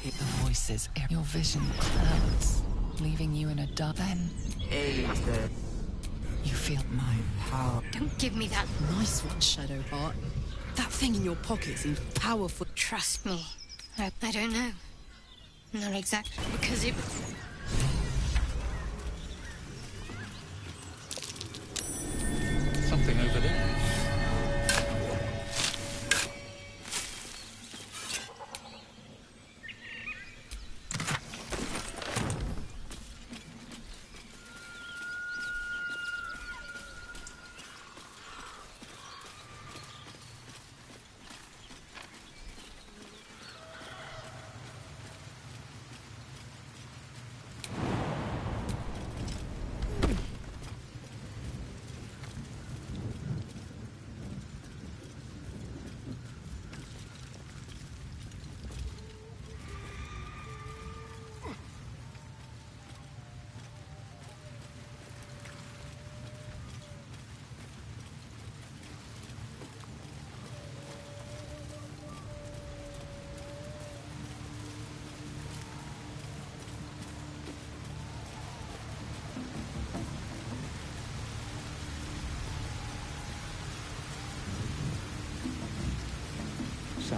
The voices, your vision clouds, leaving you in a dark. Then you feel my power. Don't give me that. Nice one, Shadowheart. That thing in your pocket seems powerful. Trust me. I don't know. Not exactly, because it... Something over there.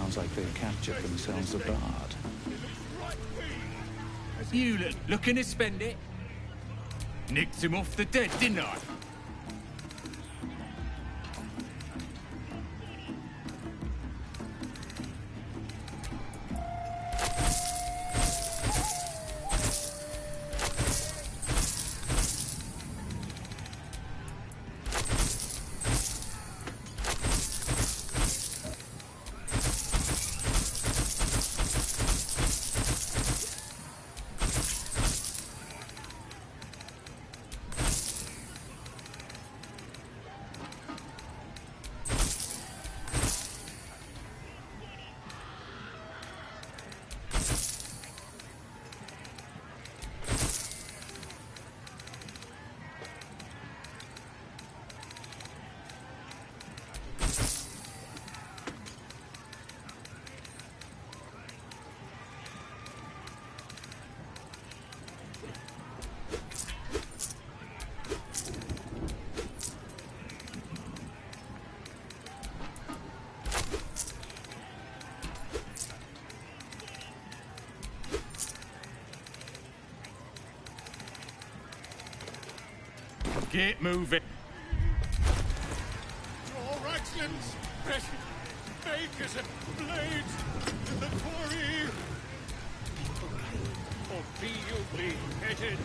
Sounds like they've captured themselves a bard. You looking to spend it? Nicked him off the dead, didn't I? Get moving. Your axlings, bakers and blades in the quarry. Or be you beheaded.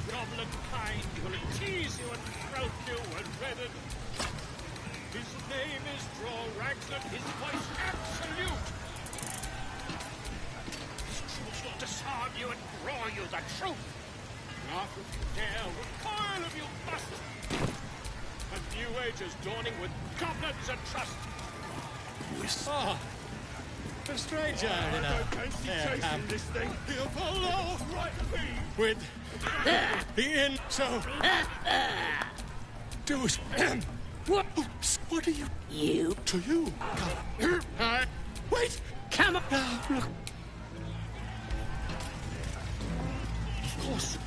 Goblin kind will tease you and throat you and redden. His name is Draw Raglan, his voice absolute. His truth will disarm you and draw you the truth. Not if you dare recoil if you must. A new age is dawning with goblins and trust. Ah, a stranger in a camp. This thing, he'll follow right With the inn, so do it. What are you? You. To you. Wait. Come on. Now, look. Of course.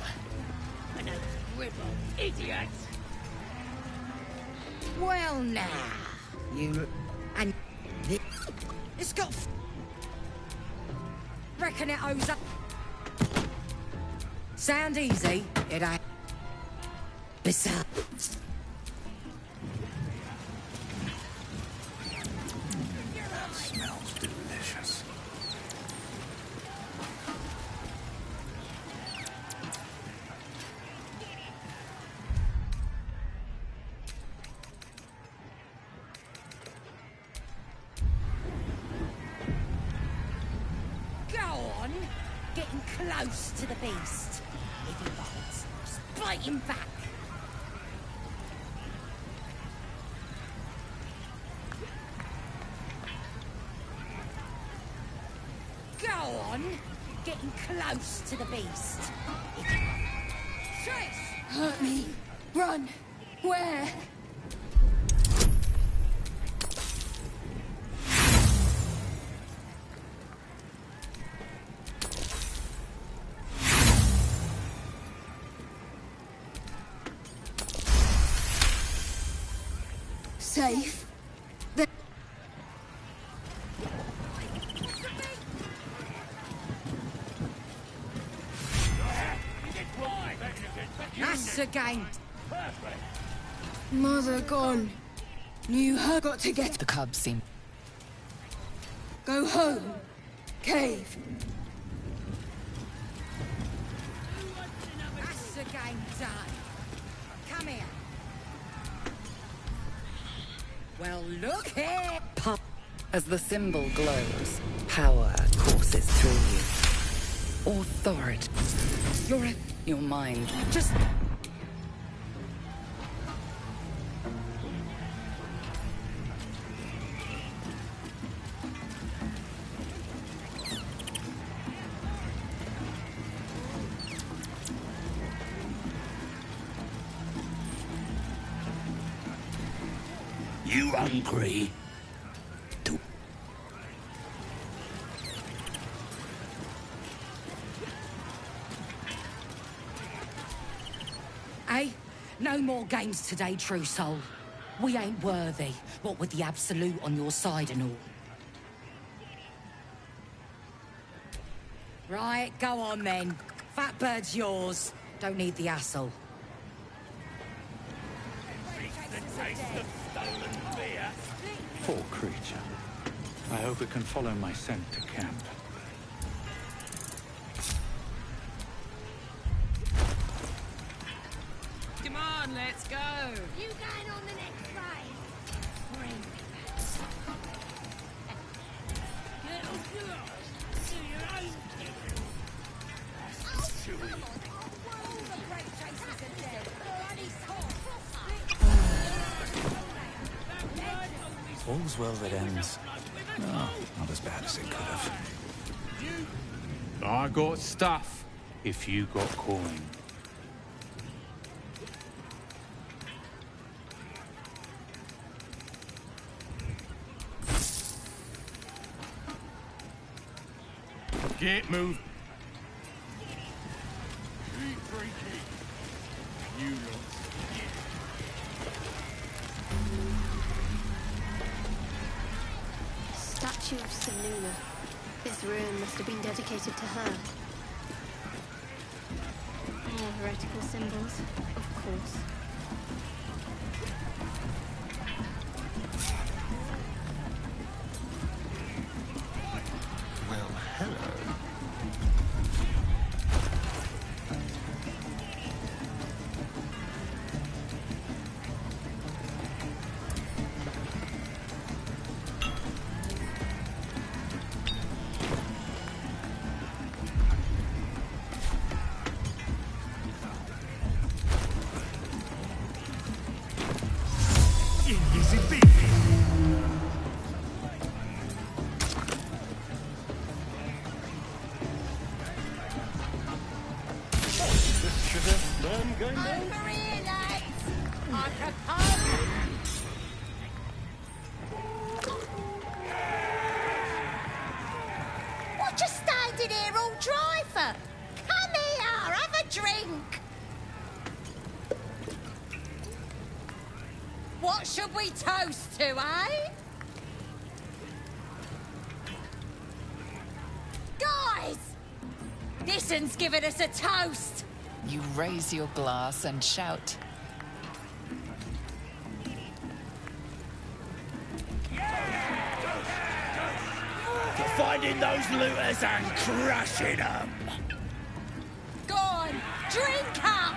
An cripple idiot. Well, now, you and it's got. Reckon it owes up. Sound easy, it ain't. Besides. Smells delicious. Go on, getting close to the beast. If he bites, just bite him back. Go on, getting close to the beast. Trish! Hurt me. Run. Where? Safe. That's the game. Mother gone. New her got to get. The cubs seem. Go home. Cave. That's the game done. Come here. Well, look here. As the symbol glows, power courses through you. Authority. Your mind. Just. You hungry? Hey, no more games today, true soul. We ain't worthy, what with the absolute on your side and all. Right, go on then. Fat bird's yours. Don't need the hassle. Poor creature. I hope it can follow my scent to camp. Come on, let's go. You going on the next ride? Bring me back. Little girl, do your own thing. Oh, come on. All the great chasers are dead. Bloody All's well that ends. Oh, not as bad as it could have. I got stuff, if you got coin. Get moved. You lot. Statue of Seluna. This ruin must have been dedicated to her. More heretical symbols, of course. Well, hello. Over here, lads! I propose! What you standing here all dry for? Come here, have a drink! What should we toast to, eh? Guys! This one's giving us a toast! You raise your glass and shout. For finding those looters and crushing them. Go on, drink up!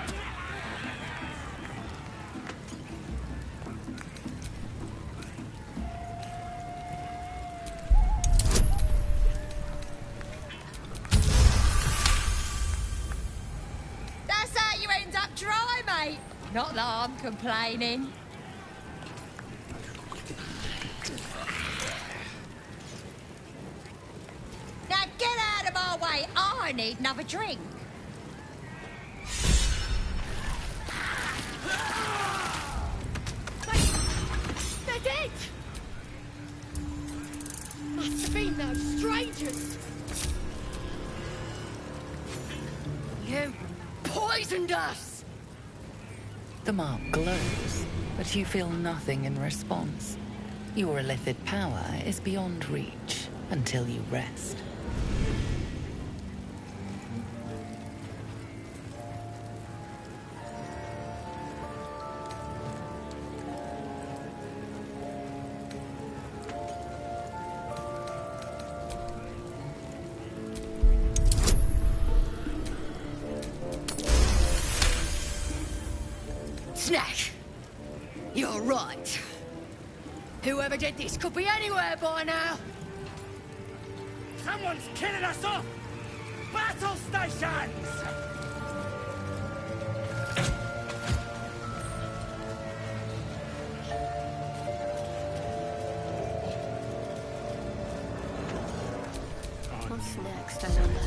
That's how you end up dry, mate. Not that I'm complaining. Now get out of my way. I need another drink. They're dead. Must have been those strangers. You poisoned us. The mark glows, but you feel nothing in response. Your illithid power is beyond reach until you rest. Snack, you're right. Whoever did this could be anywhere by now. Someone's killing us off! Battle stations! What's next, I don't know.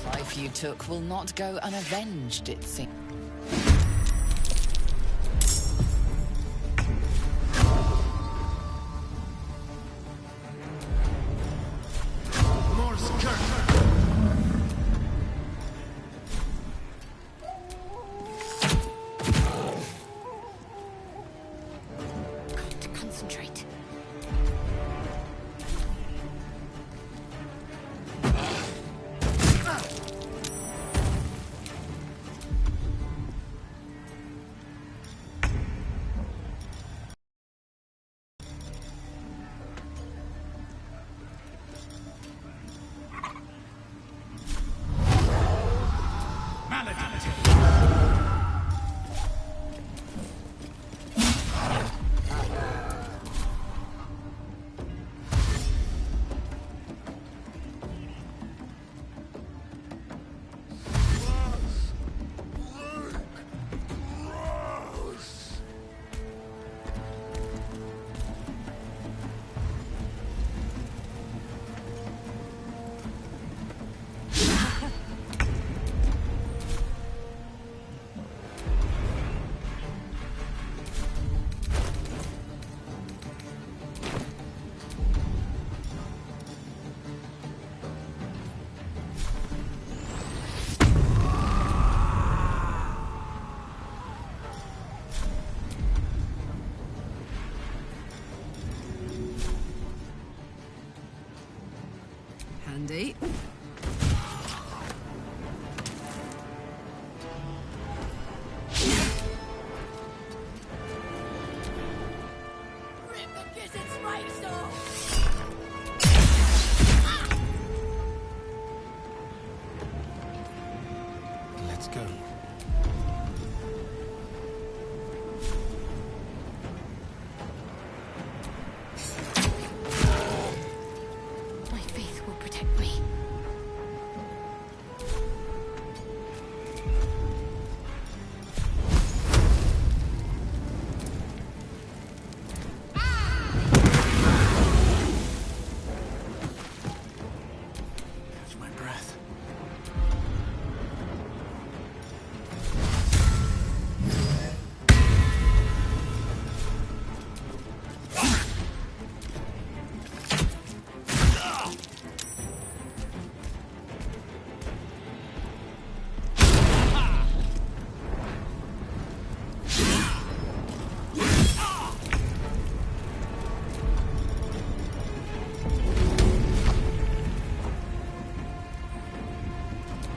Life you took will not go unavenged, it seems. Rip the gizzard's face off! Let's go. My faith will protect me. Catch my breath.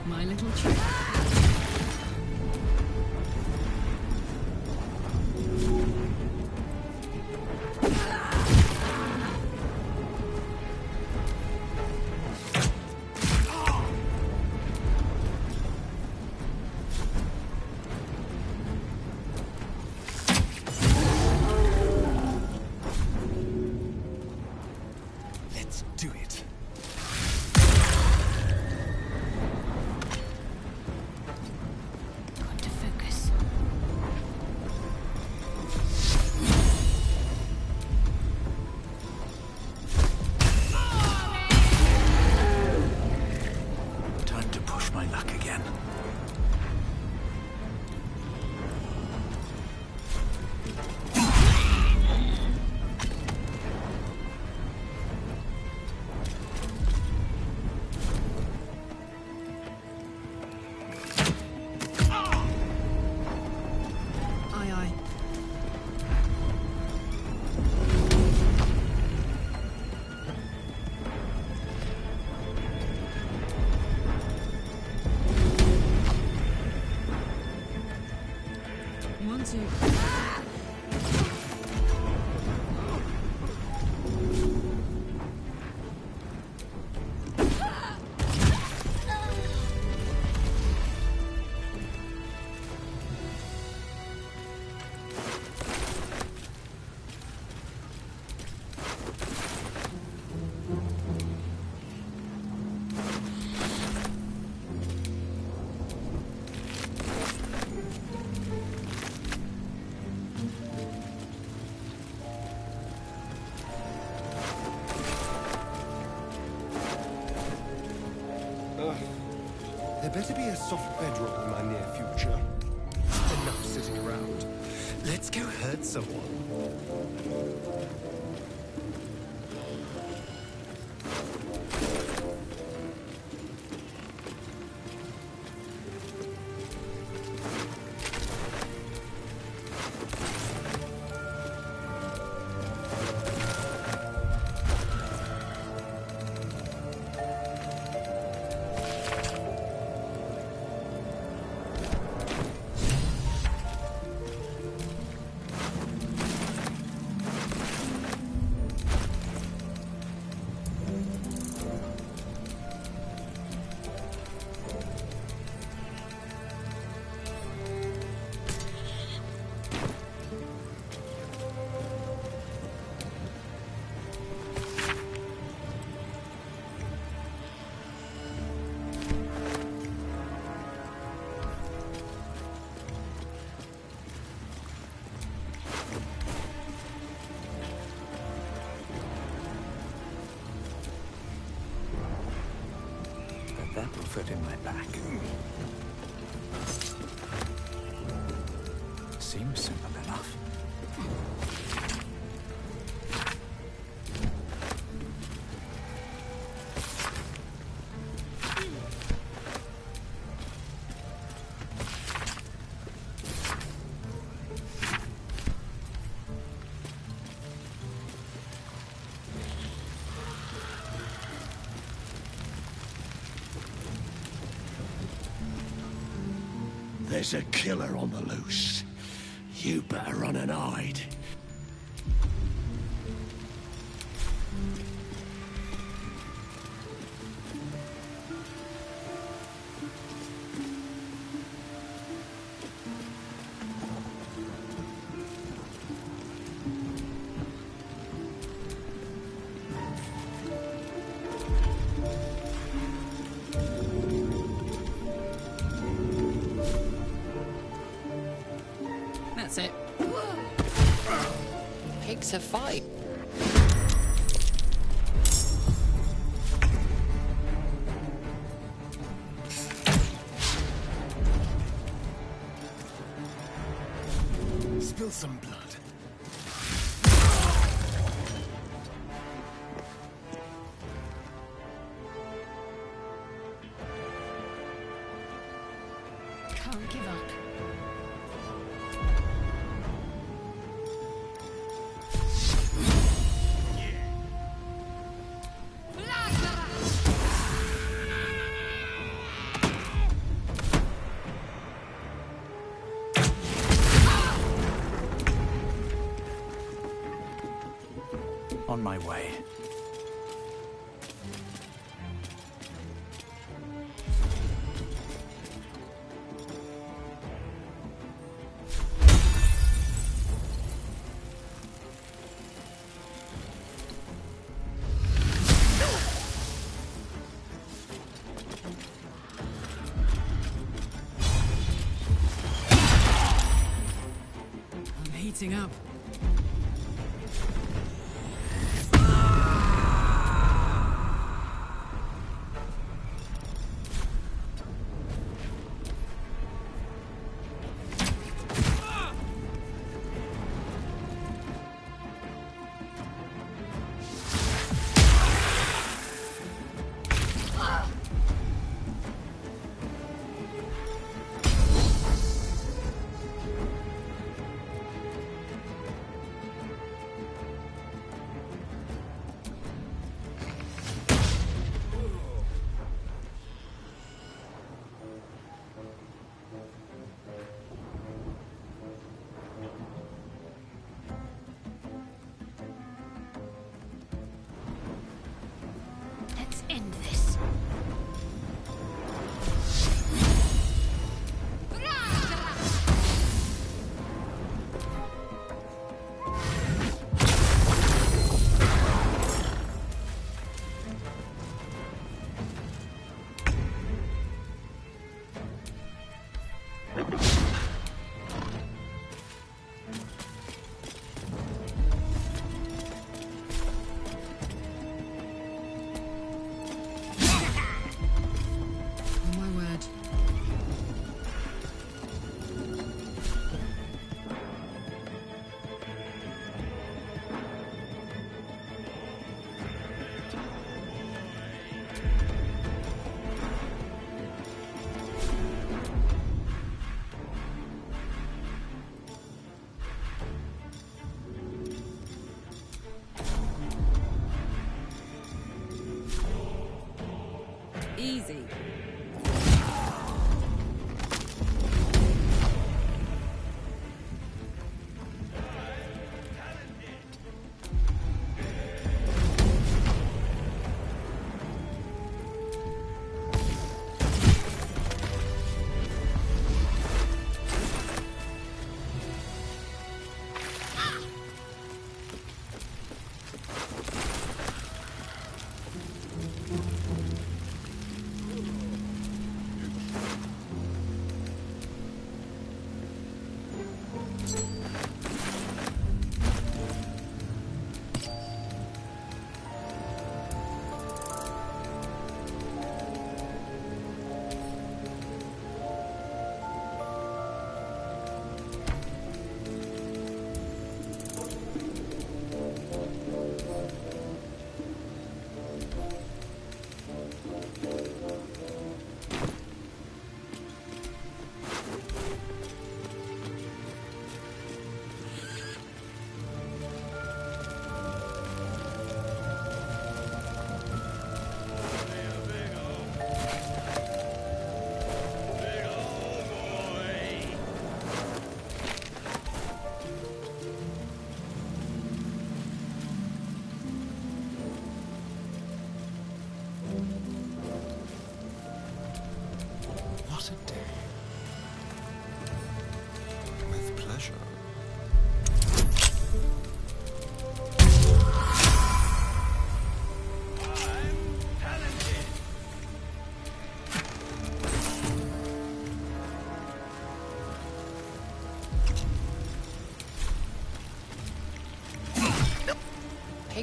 My little trick. Let's do it. Got to focus. Time to push my luck again. Aye, aye. One, two. There better be a soft bedrock in my near future. Enough sitting around. Let's go hurt someone. That will fit in my pack. Seems simple enough. There's a killer on the loose. You better run and hide. That's it. Pigs a fight. Spill some blood. Can't give up. On my way. I'm heating up. Let's end this. Oh my word. Easy.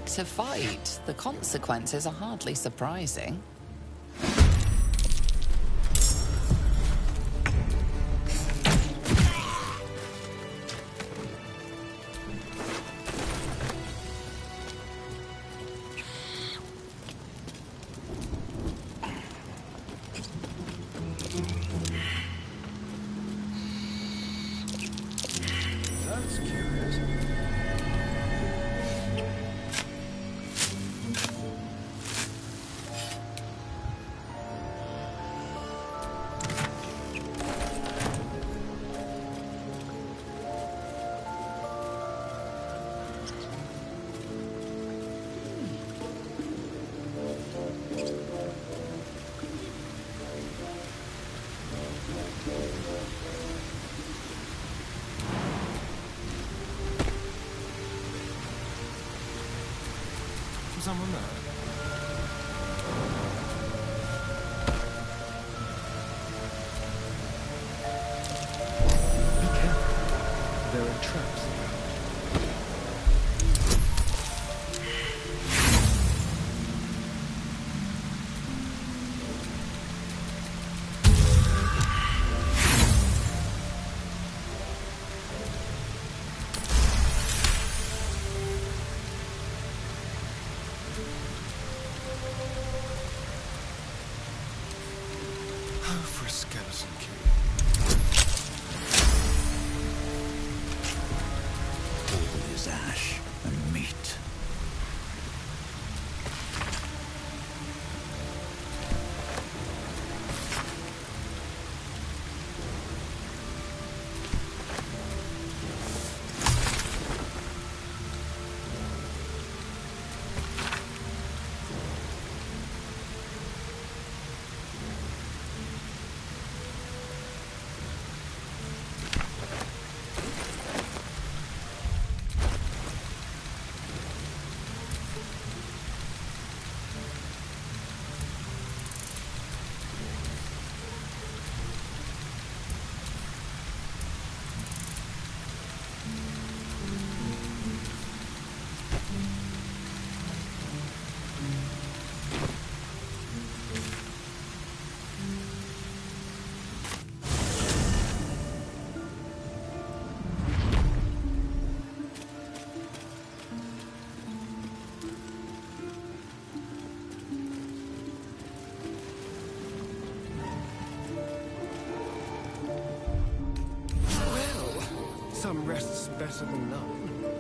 to fight, the consequences are hardly surprising. That's curious. Was someone there? Be careful. There are traps around. Oh, for a skeleton king. All is ash and meat. Some rest's better than none.